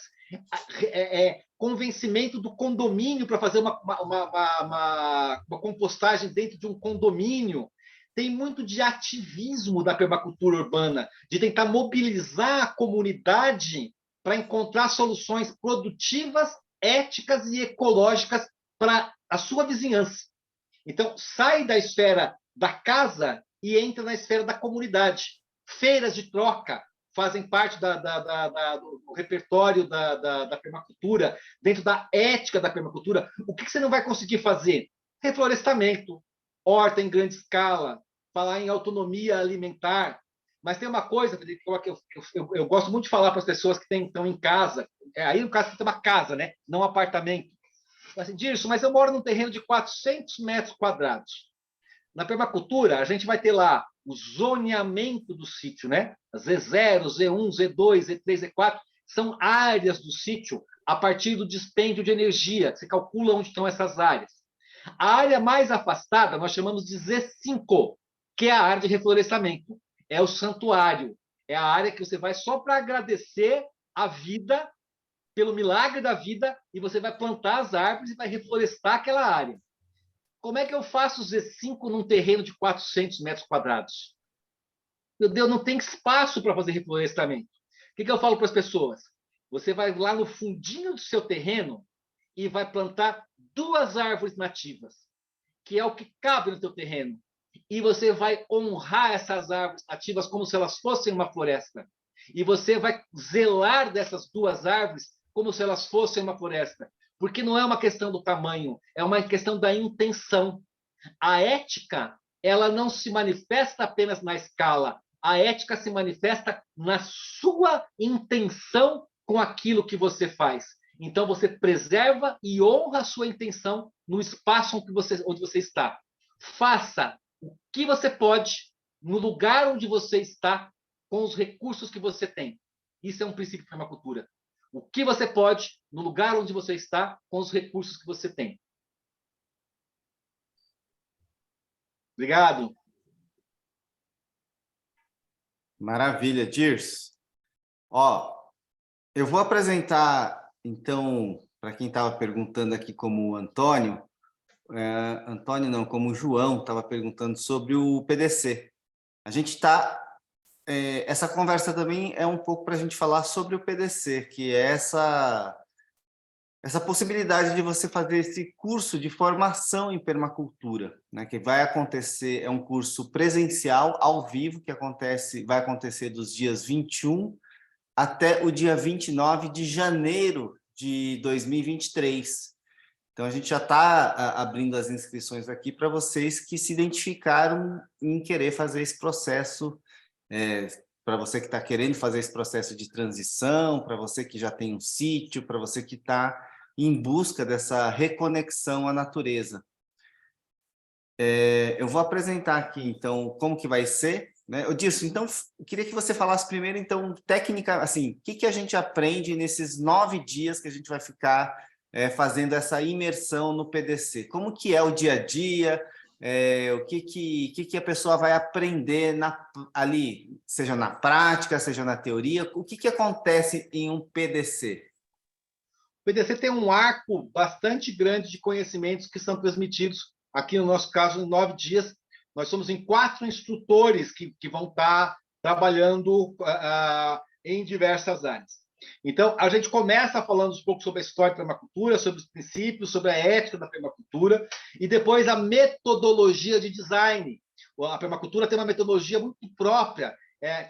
convencimento do condomínio para fazer uma compostagem dentro de um condomínio. Tem muito de ativismo da permacultura urbana, de tentar mobilizar a comunidade para encontrar soluções produtivas, éticas e ecológicas para a sua vizinhança. Então, sai da esfera da casa e entra na esfera da comunidade. Feiras de troca fazem parte do repertório da permacultura, dentro da ética da permacultura. O que você não vai conseguir fazer? Reflorestamento, horta em grande escala, falar em autonomia alimentar. Mas tem uma coisa que eu gosto muito de falar para as pessoas que estão em casa. Aí, no caso, você tem uma casa, né? Não um apartamento. Assim, Dirson, mas eu moro num terreno de 400 metros quadrados. Na permacultura, a gente vai ter lá o zoneamento do sítio, né? Z0, Z1, Z2, Z3, Z4 são áreas do sítio a partir do dispêndio de energia. Você calcula onde estão essas áreas. A área mais afastada nós chamamos de Z5, que é a área de reflorestamento. É o santuário. É a área que você vai só para agradecer a vida, pelo milagre da vida, e você vai plantar as árvores e vai reflorestar aquela área. Como é que eu faço Z5 num terreno de 400 metros quadrados? Meu Deus, não tem espaço para fazer reflorestamento. O que eu falo para as pessoas? Você vai lá no fundinho do seu terreno e vai plantar 2 árvores nativas, que é o que cabe no teu terreno. E você vai honrar essas árvores nativas como se elas fossem uma floresta. E você vai zelar dessas 2 árvores como se elas fossem uma floresta. Porque não é uma questão do tamanho, é uma questão da intenção. A ética, ela não se manifesta apenas na escala. A ética se manifesta na sua intenção com aquilo que você faz. Então, você preserva e honra a sua intenção no espaço onde você está. Faça o que você pode no lugar onde você está com os recursos que você tem. Isso é um princípio de permacultura. O que você pode no lugar onde você está com os recursos que você tem. Obrigado.
Maravilha, Dirce. Ó, eu vou apresentar, então, para quem estava perguntando aqui como Antônio, Antônio não, como João estava perguntando sobre o PDC. A gente está... essa conversa também é um pouco para a gente falar sobre o PDC, que é essa possibilidade de você fazer esse curso de formação em permacultura, né, que vai acontecer, é um curso presencial, ao vivo, que vai acontecer dos dias 21 até o dia 29 de janeiro de 2023. Então, a gente já está abrindo as inscrições aqui para vocês que se identificaram em querer fazer esse processo, para você que está querendo fazer esse processo de transição, para você que já tem um sítio, para você que está em busca dessa reconexão à natureza. Eu vou apresentar aqui, então, como que vai ser, né? Odilson, então, eu queria que você falasse primeiro, então, técnica, assim, o que a gente aprende nesses 9 dias que a gente vai ficar fazendo essa imersão no PDC? Como que é o dia a dia? O que a pessoa vai aprender ali, seja na prática, seja na teoria? O que acontece em um PDC?
O PDC tem um arco bastante grande de conhecimentos que são transmitidos, aqui no nosso caso, em 9 dias. Nós somos em 4 instrutores que vão estar trabalhando em diversas áreas. Então, a gente começa falando um pouco sobre a história da permacultura, sobre os princípios, sobre a ética da permacultura, e depois a metodologia de design. A permacultura tem uma metodologia muito própria,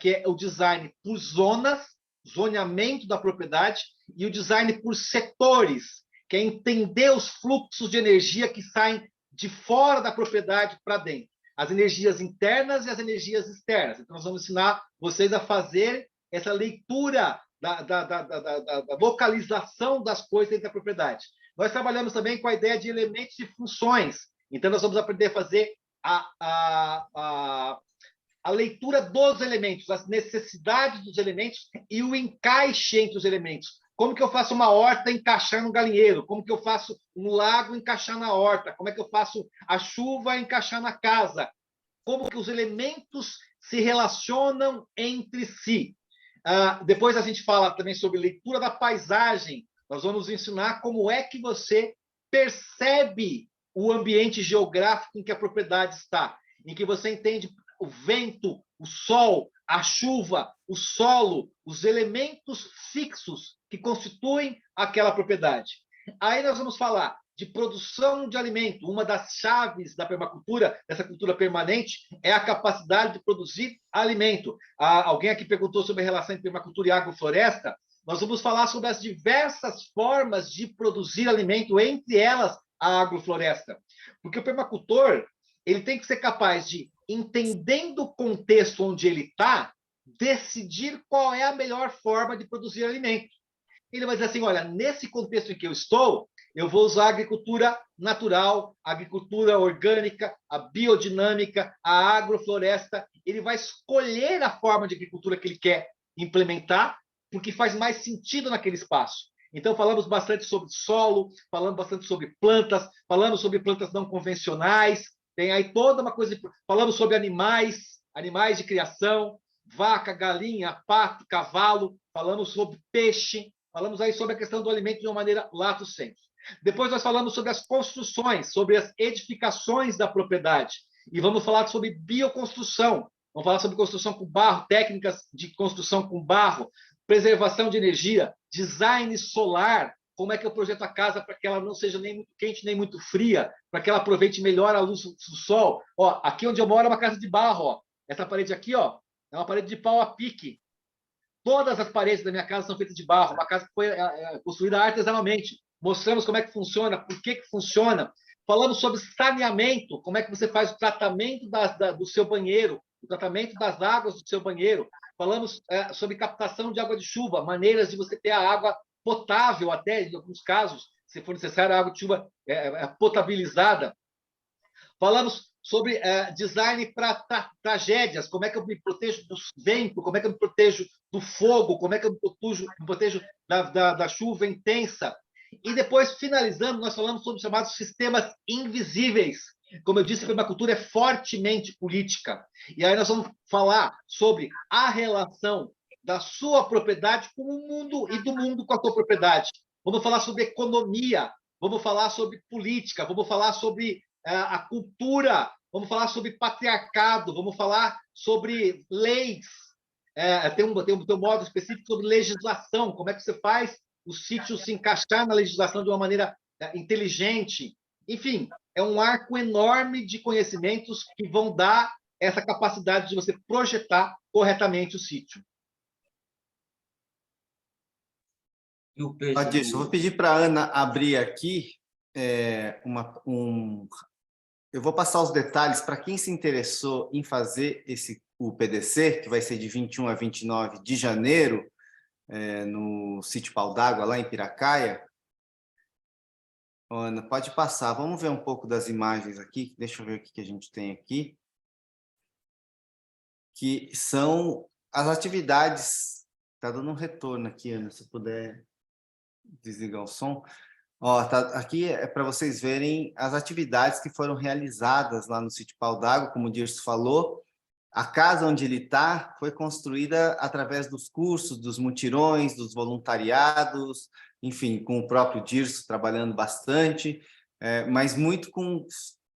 que é o design por zonas, zoneamento da propriedade, e o design por setores, que é entender os fluxos de energia que saem de fora da propriedade para dentro. As energias internas e as energias externas. Então, nós vamos ensinar vocês a fazer essa leitura da localização das coisas dentro da propriedade. Nós trabalhamos também com a ideia de elementos e funções. Então, nós vamos aprender a fazer a leitura dos elementos, as necessidades dos elementos e o encaixe entre os elementos. Como que eu faço uma horta encaixar no galinheiro? Como que eu faço um lago encaixar na horta? Como é que eu faço a chuva encaixar na casa? Como que os elementos se relacionam entre si? Depois a gente fala também sobre leitura da paisagem. Nós vamos ensinar como é que você percebe o ambiente geográfico em que a propriedade está, em que você entende o vento, o sol, a chuva, o solo, os elementos fixos que constituem aquela propriedade. Aí nós vamos falar de produção de alimento. Uma das chaves da permacultura, dessa cultura permanente, é a capacidade de produzir alimento. Alguém aqui perguntou sobre a relação entre permacultura e agrofloresta. Nós vamos falar sobre as diversas formas de produzir alimento, entre elas a agrofloresta. Porque o permacultor, ele tem que ser capaz de, entendendo o contexto onde ele está, decidir qual é a melhor forma de produzir alimento. Ele vai dizer assim, olha, nesse contexto em que eu estou, eu vou usar a agricultura natural, a agricultura orgânica, a biodinâmica, a agrofloresta. Ele vai escolher a forma de agricultura que ele quer implementar, porque faz mais sentido naquele espaço. Então, falamos bastante sobre solo, falamos bastante sobre plantas, falamos sobre plantas não convencionais, tem aí toda uma coisa... Falamos sobre animais de criação, vaca, galinha, pato, cavalo, falamos sobre peixe, falamos aí sobre a questão do alimento de uma maneira lato sensu. Depois nós falamos sobre as construções, sobre as edificações da propriedade, e vamos falar sobre bioconstrução, vamos falar sobre construção com barro, técnicas de construção com barro, preservação de energia, design solar, como é que eu projeto a casa para que ela não seja nem muito quente, nem muito fria, para que ela aproveite melhor a luz do sol. Ó, aqui onde eu moro é uma casa de barro, ó. Essa parede aqui, ó, é uma parede de pau a pique. Todas as paredes da minha casa são feitas de barro, uma casa que foi construída artesanalmente. Mostramos como é que funciona, por que funciona. Falamos sobre saneamento, como é que você faz o tratamento do seu banheiro, o tratamento das águas do seu banheiro. Falamos sobre captação de água de chuva, maneiras de você ter a água potável até, em alguns casos, se for necessário, a água de chuva potabilizada. Falamos sobre design para tragédias, como é que eu me protejo do vento, como é que eu me protejo do fogo, como é que eu me protejo da chuva intensa. E depois, finalizando, nós falamos sobre os chamados sistemas invisíveis. Como eu disse, a permacultura é fortemente política. E aí nós vamos falar sobre a relação da sua propriedade com o mundo e do mundo com a sua propriedade. Vamos falar sobre economia, vamos falar sobre política, vamos falar sobre a cultura, vamos falar sobre patriarcado, vamos falar sobre leis. Tem um modo específico sobre legislação, como é que você faz o sítio se encaixar na legislação de uma maneira inteligente. Enfim, é um arco enorme de conhecimentos que vão dar essa capacidade de você projetar corretamente o sítio.
E o peixe
Adilson, vou pedir para a Ana abrir aqui eu vou passar os detalhes para quem se interessou em fazer o PDC, que vai ser de 21 a 29 de janeiro, no sítio Pau d'Água, lá em Piracaia. Ana, pode passar. Vamos ver um pouco das imagens aqui. Deixa eu ver o que a gente tem aqui. Que são as atividades... Está dando um retorno aqui, Ana, se puder desligar o som. Ó, aqui é para vocês verem as atividades que foram realizadas lá no sítio Pau d'Água, como o Dirce falou. A casa onde ele está foi construída através dos cursos, dos mutirões, dos voluntariados, enfim, com o próprio Dirce trabalhando bastante, mas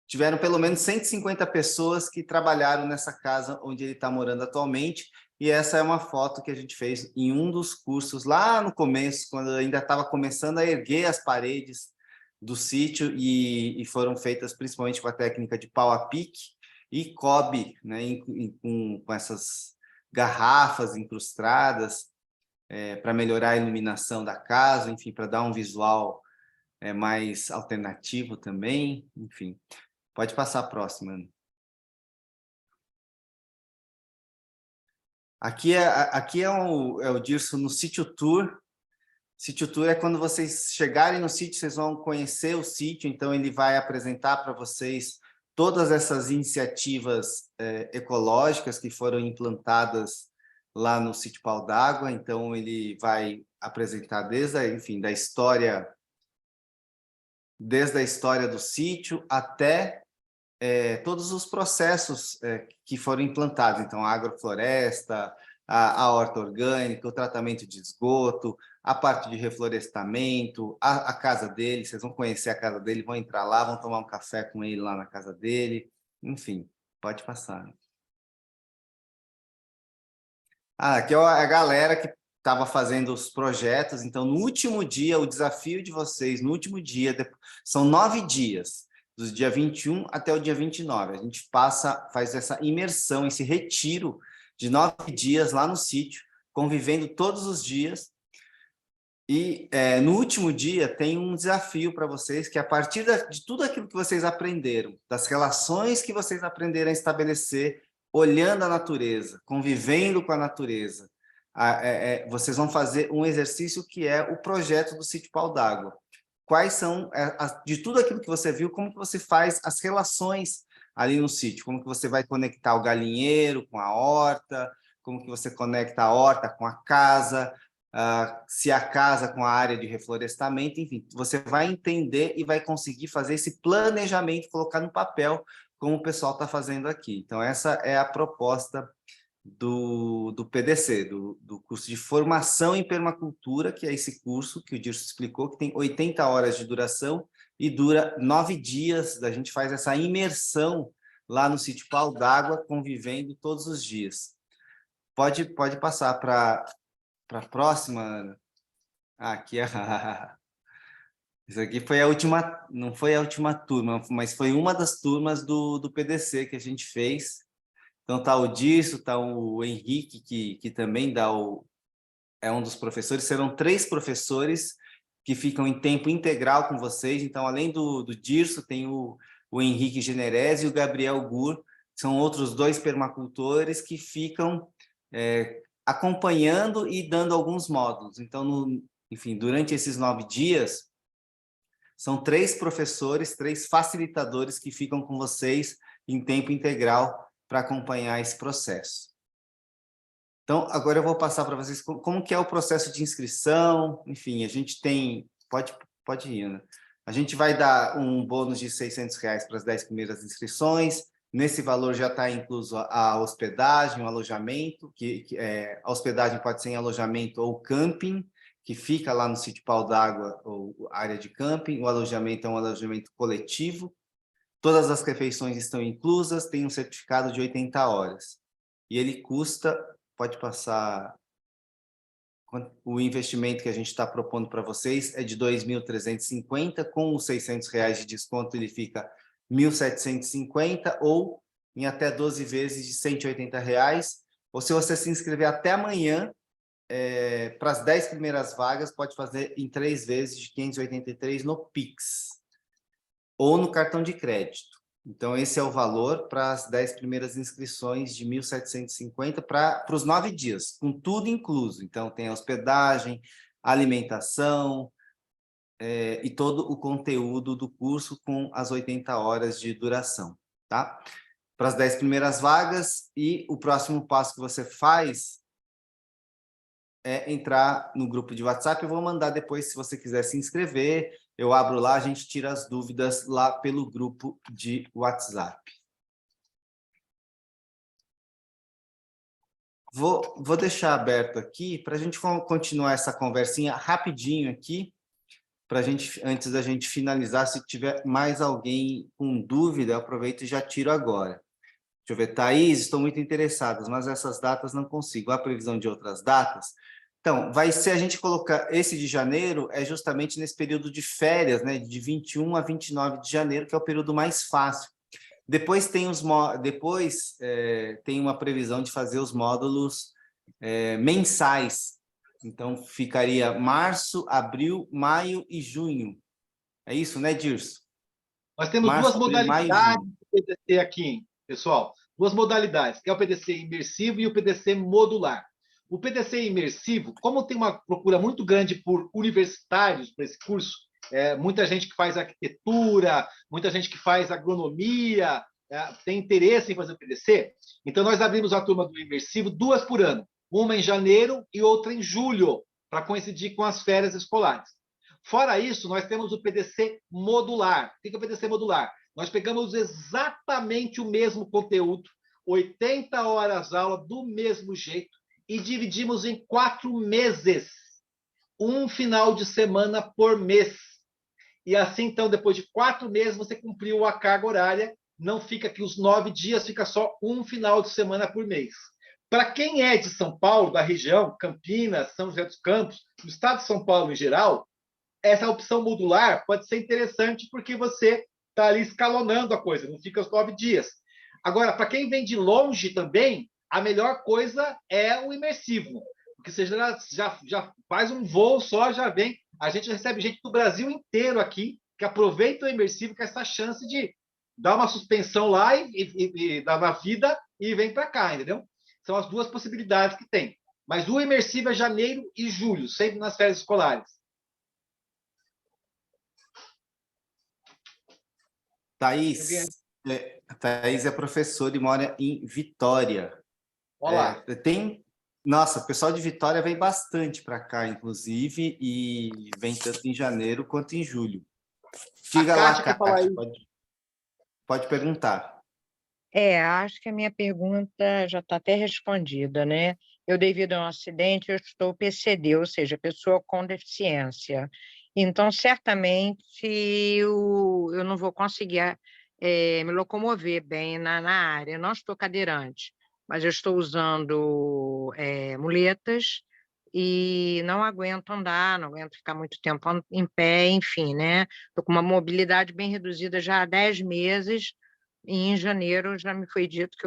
tiveram pelo menos 150 pessoas que trabalharam nessa casa onde ele está morando atualmente, e essa é uma foto que a gente fez em um dos cursos lá no começo, quando ainda estava começando a erguer as paredes do sítio, e foram feitas principalmente com a técnica de pau a pique, e cobre, né, com essas garrafas incrustadas para melhorar a iluminação da casa, enfim, para dar um visual mais alternativo também, enfim. Pode passar a próxima, Ana. Aqui é o Dirce no Sítio Tour. Sítio Tour é quando vocês chegarem no sítio, vocês vão conhecer o sítio, então ele vai apresentar para vocês todas essas iniciativas ecológicas que foram implantadas lá no sítio Pau d'Água. Então ele vai apresentar desde a história do sítio até todos os processos que foram implantados. Então a agrofloresta, a horta orgânica, o tratamento de esgoto, a parte de reflorestamento, a casa dele. Vocês vão conhecer a casa dele, vão entrar lá, vão tomar um café com ele lá na casa dele. Enfim, pode passar. Aqui é a galera que estava fazendo os projetos. Então, no último dia, o desafio de vocês, no último dia, são 9 dias, do dia 21 até o dia 29. A gente faz essa imersão, esse retiro de 9 dias lá no sítio, convivendo todos os dias. E no último dia tem um desafio para vocês, que a partir de tudo aquilo que vocês aprenderam, das relações que vocês aprenderam a estabelecer, olhando a natureza, convivendo com a natureza, vocês vão fazer um exercício que é o projeto do sítio Pau d'Água. Quais são, de tudo aquilo que você viu, como que você faz as relações ali no sítio, como que você vai conectar o galinheiro com a horta, como que você conecta a horta com a casa, se a casa com a área de reflorestamento, enfim, você vai entender e vai conseguir fazer esse planejamento, colocar no papel como o pessoal está fazendo aqui. Então, essa é a proposta do PDC, do curso de formação em permacultura, que é esse curso que o Dirce explicou, que tem 80 horas de duração e dura 9 dias. A gente faz essa imersão lá no sítio Pau d'Água, convivendo todos os dias. Pode passar para a próxima, Ana. Aqui é isso aqui foi a última, não foi a última turma, mas foi uma das turmas do PDC que a gente fez. Então tá o Dirso, tá o Henrique, que também é um dos professores. Serão 3 professores que ficam em tempo integral com vocês. Então, além do Dirso, tem o Henrique Generese e o Gabriel Gur, que são outros 2 permacultores que ficam acompanhando e dando alguns módulos. Então, enfim, durante esses 9 dias, são 3 professores, 3 facilitadores que ficam com vocês em tempo integral para acompanhar esse processo. Então, agora eu vou passar para vocês como que é o processo de inscrição. Enfim, a gente tem... Pode ir, Ana. A gente vai dar um bônus de R$600 para as 10 primeiras inscrições. Nesse valor já está incluso a hospedagem, o alojamento, a hospedagem pode ser em alojamento ou camping, que fica lá no sítio Pau d'Água, ou área de camping. O alojamento é um alojamento coletivo. Todas as refeições estão inclusas, tem um certificado de 80 horas. E ele custa, pode passar, o investimento que a gente está propondo para vocês é de R$2.350, com os R$600 de desconto ele fica R$1.750, ou em até 12 vezes de R$180. Ou se você se inscrever até amanhã, para as 10 primeiras vagas, pode fazer em 3 vezes de 583 no Pix ou no cartão de crédito. Então, esse é o valor para as 10 primeiras inscrições de 1.750 para os 9 dias, com tudo incluso. Então, tem a hospedagem, alimentação e todo o conteúdo do curso com as 80 horas de duração, tá? Para as 10 primeiras vagas, e o próximo passo que você faz é entrar no grupo de WhatsApp. Eu vou mandar depois, se você quiser se inscrever, eu abro lá, a gente tira as dúvidas lá pelo grupo de WhatsApp. Vou deixar aberto aqui para a gente continuar essa conversinha rapidinho aqui, antes da gente finalizar. Se tiver mais alguém com dúvida, eu aproveito e já tiro agora. Deixa eu ver, Thaís, estou muito interessada, mas essas datas não consigo. A previsão de outras datas? Então, vai ser, a gente colocar esse de janeiro, é justamente nesse período de férias, né, de 21 a 29 de janeiro, que é o período mais fácil. Depois tem tem uma previsão de fazer os módulos mensais. Então, ficaria março, abril, maio e junho. É isso, né, Dirce?
Nós temos duas modalidades do PDC aqui, pessoal. 2 modalidades, que é o PDC imersivo e o PDC modular. O PDC imersivo, como tem uma procura muito grande por universitários para esse curso, muita gente que faz arquitetura, muita gente que faz agronomia, tem interesse em fazer o PDC, então nós abrimos a turma do imersivo 2 por ano, uma em janeiro e outra em julho, para coincidir com as férias escolares. Fora isso, nós temos o PDC modular. O que é o PDC modular? Nós pegamos exatamente o mesmo conteúdo, 80 horas aula do mesmo jeito, e dividimos em 4 meses, um final de semana por mês. E assim, então, depois de 4 meses, você cumpriu a carga horária, não fica aqui os 9 dias, fica só um final de semana por mês. Para quem é de São Paulo, da região, Campinas, São José dos Campos, do estado de São Paulo em geral, essa opção modular pode ser interessante porque você está ali escalonando a coisa, não fica os 9 dias. Agora, para quem vem de longe também, a melhor coisa é o imersivo, porque você já faz um voo só, já vem. A gente recebe gente do Brasil inteiro aqui que aproveita o imersivo com essa chance de dar uma suspensão lá e dar uma vida e vem para cá, entendeu? São as 2 possibilidades que tem. Mas o imersivo é janeiro e julho, sempre nas férias escolares.
Thaís é professora e mora em Vitória.
Olá.
Nossa, o pessoal de Vitória vem bastante para cá, inclusive, e vem tanto em janeiro quanto em julho. Diga lá, Kátia, pode perguntar.
Acho que a minha pergunta já está até respondida, né? Eu, devido a um acidente, eu estou PCD, ou seja, pessoa com deficiência. Então, certamente, eu não vou conseguir me locomover bem na área. Eu não estou cadeirante, mas eu estou usando muletas e não aguento andar, não aguento ficar muito tempo em pé, enfim, né? Estou com uma mobilidade bem reduzida já há 10 meses, e em janeiro já me foi dito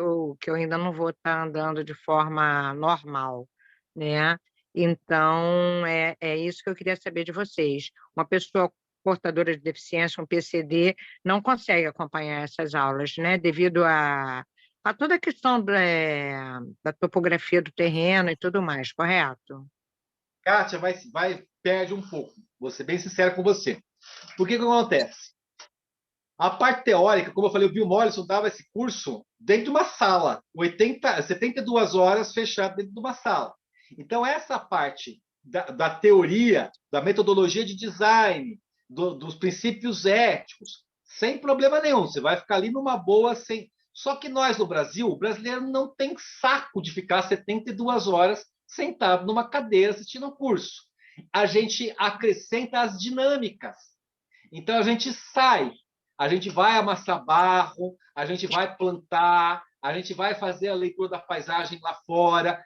que eu ainda não vou estar andando de forma normal, né? Então, é isso que eu queria saber de vocês. Uma pessoa portadora de deficiência, um PCD, não consegue acompanhar essas aulas, né? Devido a toda a questão da topografia do terreno e tudo mais, correto?
Kátia, perde um pouco. Vou ser bem sincero com você. Por que acontece? A parte teórica, como eu falei, o Bill Mollison dava esse curso dentro de uma sala, 72 horas fechado dentro de uma sala. Então, essa parte da teoria, da metodologia de design, dos princípios éticos, sem problema nenhum, você vai ficar ali numa boa, sem. Só que nós, no Brasil, o brasileiro não tem saco de ficar 72 horas sentado numa cadeira assistindo um curso. A gente acrescenta as dinâmicas. Então, a gente sai, a gente vai amassar barro, a gente vai plantar, a gente vai fazer a leitura da paisagem lá fora,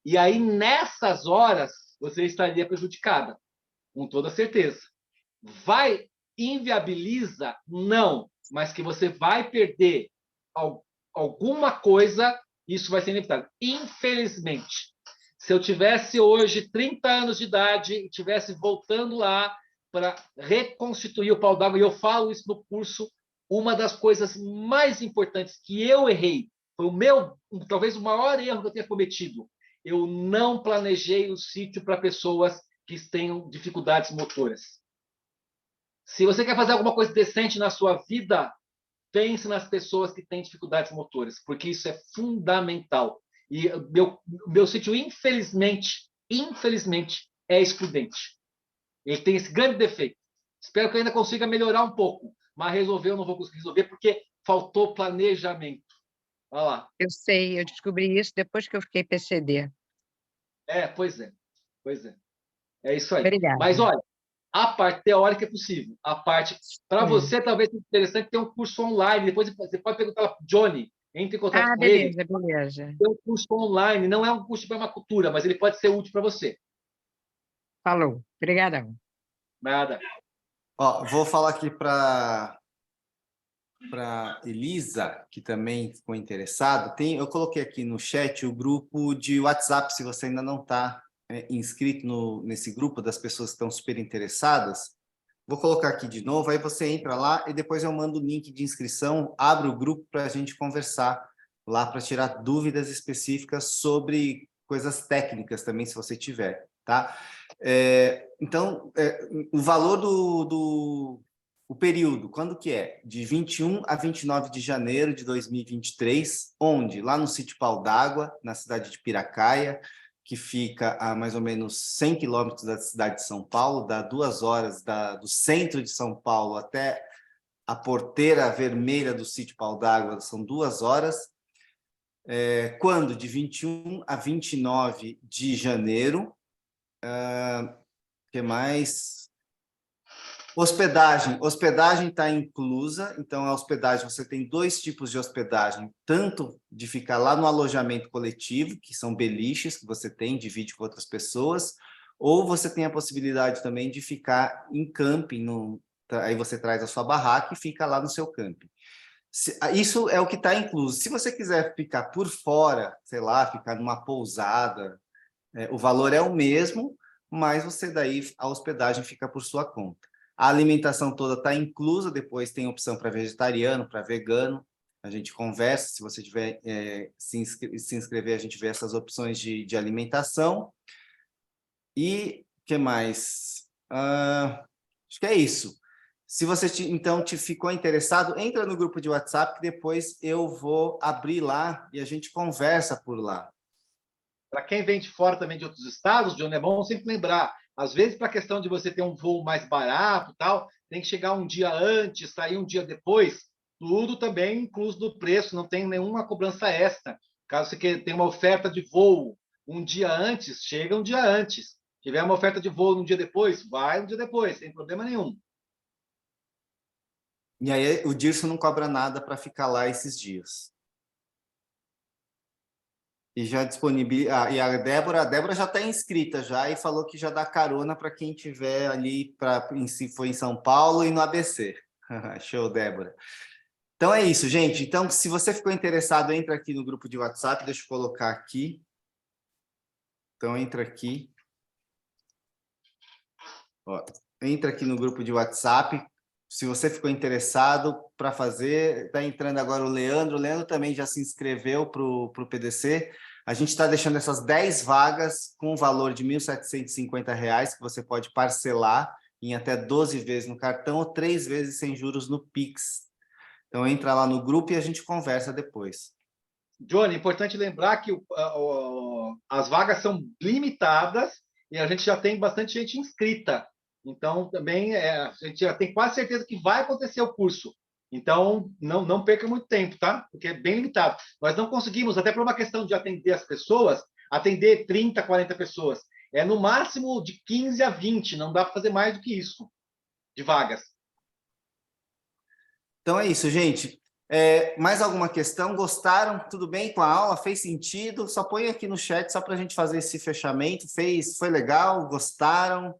e aí nessas horas você estaria prejudicada, com toda certeza. Vai inviabiliza? Não, mas que você vai perder alguma coisa, isso vai ser inevitável. Infelizmente, se eu tivesse hoje 30 anos de idade e estivesse voltando lá para reconstituir o pau d'água, e eu falo isso no curso, uma das coisas mais importantes que eu errei, foi talvez o maior erro que eu tenha cometido, eu não planejei o sítio para pessoas que tenham dificuldades motoras. Se você quer fazer alguma coisa decente na sua vida, pense nas pessoas que têm dificuldades motoras, porque isso é fundamental. E meu sítio, infelizmente, é excludente. Ele tem esse grande defeito. Espero que eu ainda consiga melhorar um pouco, mas resolver eu não vou conseguir resolver porque faltou planejamento. Olha lá.
Eu sei, eu descobri isso depois que eu fiquei PCD.
Pois é. Pois é. É isso aí.
Obrigada.
Mas, olha, a parte teórica é possível. A parte, para você, talvez seja interessante ter um curso online. Depois você pode perguntar para o Johnny, entre em contato com ele.
Beleza.
Tem um curso online, não é um curso de permacultura, mas ele pode ser útil para você.
Falou. Obrigadão.
Nada.
Vou falar aqui para Elisa, que também ficou interessada. Eu coloquei aqui no chat o grupo de WhatsApp, se você ainda não está inscrito nesse grupo das pessoas que estão super interessadas. Vou colocar aqui de novo, aí você entra lá e depois eu mando o link de inscrição, abre o grupo para a gente conversar lá, para tirar dúvidas específicas sobre coisas técnicas também, se você tiver, tá? Então, o valor o período, quando que é? De 21 a 29 de janeiro de 2023, onde? Lá no sítio Pau d'Água, na cidade de Piracaia, que fica a mais ou menos 100 quilômetros da cidade de São Paulo, dá 2 horas do centro de São Paulo até a porteira vermelha do sítio Pau d'Água, são 2 horas. Quando? De 21 a 29 de janeiro. Que mais? Hospedagem está inclusa, então a hospedagem, você tem 2 tipos de hospedagem, tanto de ficar lá no alojamento coletivo, que são beliches que você divide com outras pessoas, ou você tem a possibilidade também de ficar em camping, aí você traz a sua barraca e fica lá no seu camping. Isso é o que está incluso. Se você quiser ficar por fora, sei lá, ficar numa pousada, o valor é o mesmo, mas a hospedagem fica por sua conta. A alimentação toda está inclusa, depois tem opção para vegetariano, para vegano. A gente conversa, se você tiver se inscrever, a gente vê essas opções de alimentação. E o que mais? Acho que é isso. Se você, então, ficou interessado, entra no grupo de WhatsApp, que depois eu vou abrir lá e a gente conversa por lá.
Para quem vem de fora também de outros estados, John, é bom sempre lembrar. Às vezes, para a questão de você ter um voo mais barato, tal, tem que chegar um dia antes, sair um dia depois. tudo também incluso no preço, não tem nenhuma cobrança extra. Caso você tenha uma oferta de voo um dia antes, chega um dia antes. Se tiver uma oferta de voo um dia depois, vai um dia depois, sem problema nenhum.
E aí o Dirson não cobra nada para ficar lá esses dias. E já disponibiliza. E a Débora já está inscrita já e falou que já dá carona para quem tiver ali, se for em São Paulo e no ABC. Show, Débora. Então é isso, gente. Então, se você ficou interessado, entra aqui no grupo de WhatsApp. Deixa eu colocar aqui. Então, entra aqui. Ó, entra aqui no grupo de WhatsApp. Se você ficou interessado para fazer, está entrando agora o Leandro. O Leandro também já se inscreveu para o PDC. A gente está deixando essas 10 vagas com o valor de R$ 1.750, que você pode parcelar em até 12 vezes no cartão ou 3 vezes sem juros no Pix. Então, entra lá no grupo e a gente conversa depois.
Johnny, importante lembrar que as vagas são limitadas e a gente já tem bastante gente inscrita. Então, também a gente já tem quase certeza que vai acontecer o curso. Então, não perca muito tempo, tá? Porque é bem limitado. Nós não conseguimos, até por uma questão de atender as pessoas, atender 30, 40 pessoas. É no máximo de 15 a 20, não dá para fazer mais do que isso de vagas.
Então é isso, gente. Mais alguma questão? Gostaram? Tudo bem com a aula? Fez sentido? Só põe aqui no chat só para a gente fazer esse fechamento. Foi legal? Gostaram?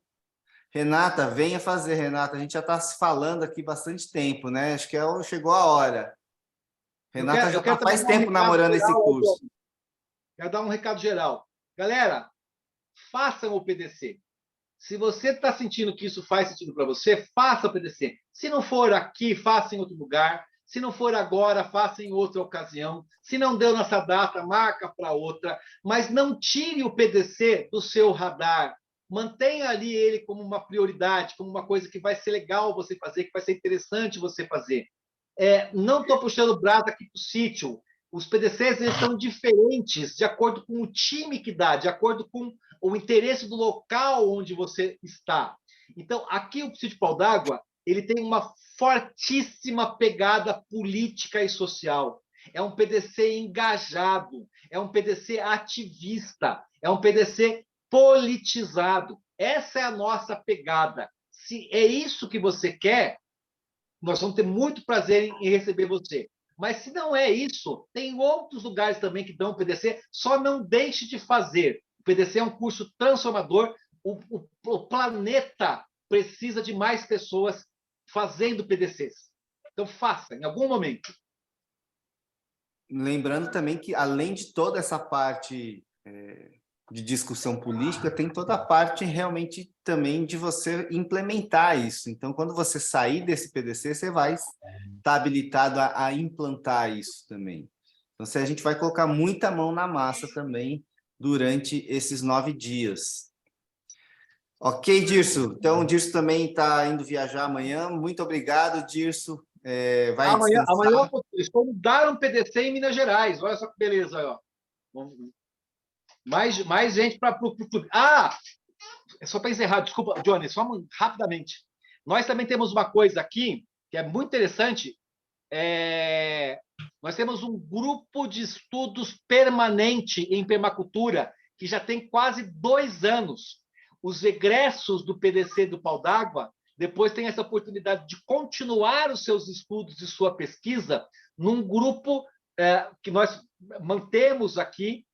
Renata, venha fazer, Renata. A gente já está se falando aqui bastante tempo, né? Acho que chegou a hora. Renata já está faz tempo namorando esse curso.
Quero dar um recado geral. Galera, façam o PDC. Se você está sentindo que isso faz sentido para você, faça o PDC. Se não for aqui, faça em outro lugar. Se não for agora, faça em outra ocasião. Se não deu nessa data, marca para outra. Mas não tire o PDC do seu radar. Mantenha ali ele como uma prioridade, como uma coisa que vai ser legal você fazer, que vai ser interessante você fazer. Não estou puxando brasa aqui para o sítio. Os PDCs eles são diferentes de acordo com o time que dá, de acordo com o interesse do local onde você está. Então, aqui o Sítio Pau d'Água, ele tem uma fortíssima pegada política e social. É um PDC engajado, é um PDC ativista, é um PDC politizado. Essa é a nossa pegada. Se é isso que você quer, nós vamos ter muito prazer em receber você. Mas se não é isso, tem outros lugares também que dão PDC, só não deixe de fazer. O PDC é um curso transformador, o planeta precisa de mais pessoas fazendo PDCs. Então faça, em algum momento.
Lembrando também que, além de toda essa parte de discussão política, tem toda a parte realmente também de você implementar isso. Então, quando você sair desse PDC, você vai estar habilitado a implantar isso também. Então, a gente vai colocar muita mão na massa também durante esses 9 dias. Ok, Dirso? Então, o Dirso também está indo viajar amanhã. Muito obrigado, Dirso. Vai
amanhã eles mudaram um PDC em Minas Gerais. Olha só que beleza. Ó. Mais gente para o clube. Só para encerrar, desculpa, Johnny, só rapidamente. Nós também temos uma coisa aqui que é muito interessante. Nós temos um grupo de estudos permanente em permacultura que já tem quase 2 anos. Os egressos do PDC do Pau d'Água depois têm essa oportunidade de continuar os seus estudos e sua pesquisa num grupo que nós mantemos aqui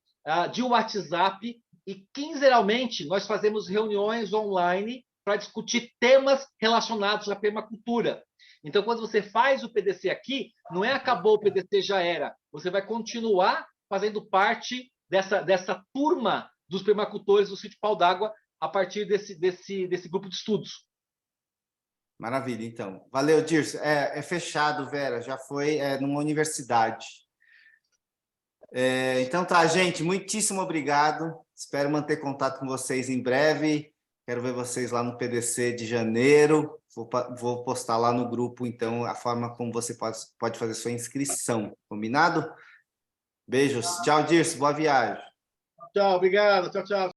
de WhatsApp, e quinzenalmente nós fazemos reuniões online para discutir temas relacionados à permacultura. Então, quando você faz o PDC aqui, não é acabou o PDC, já era. Você vai continuar fazendo parte dessa turma dos permacultores do Sítio Pau d'Água a partir desse grupo de estudos.
Maravilha, então. Valeu, Dirce. É fechado, Vera. Já foi numa universidade. Então tá, gente. Muitíssimo obrigado. Espero manter contato com vocês em breve. Quero ver vocês lá no PDC de janeiro. Vou postar lá no grupo, então, a forma como você pode fazer sua inscrição. Combinado? Beijos. Tchau, Dirce. Boa viagem.
Tchau, obrigado. Tchau, tchau.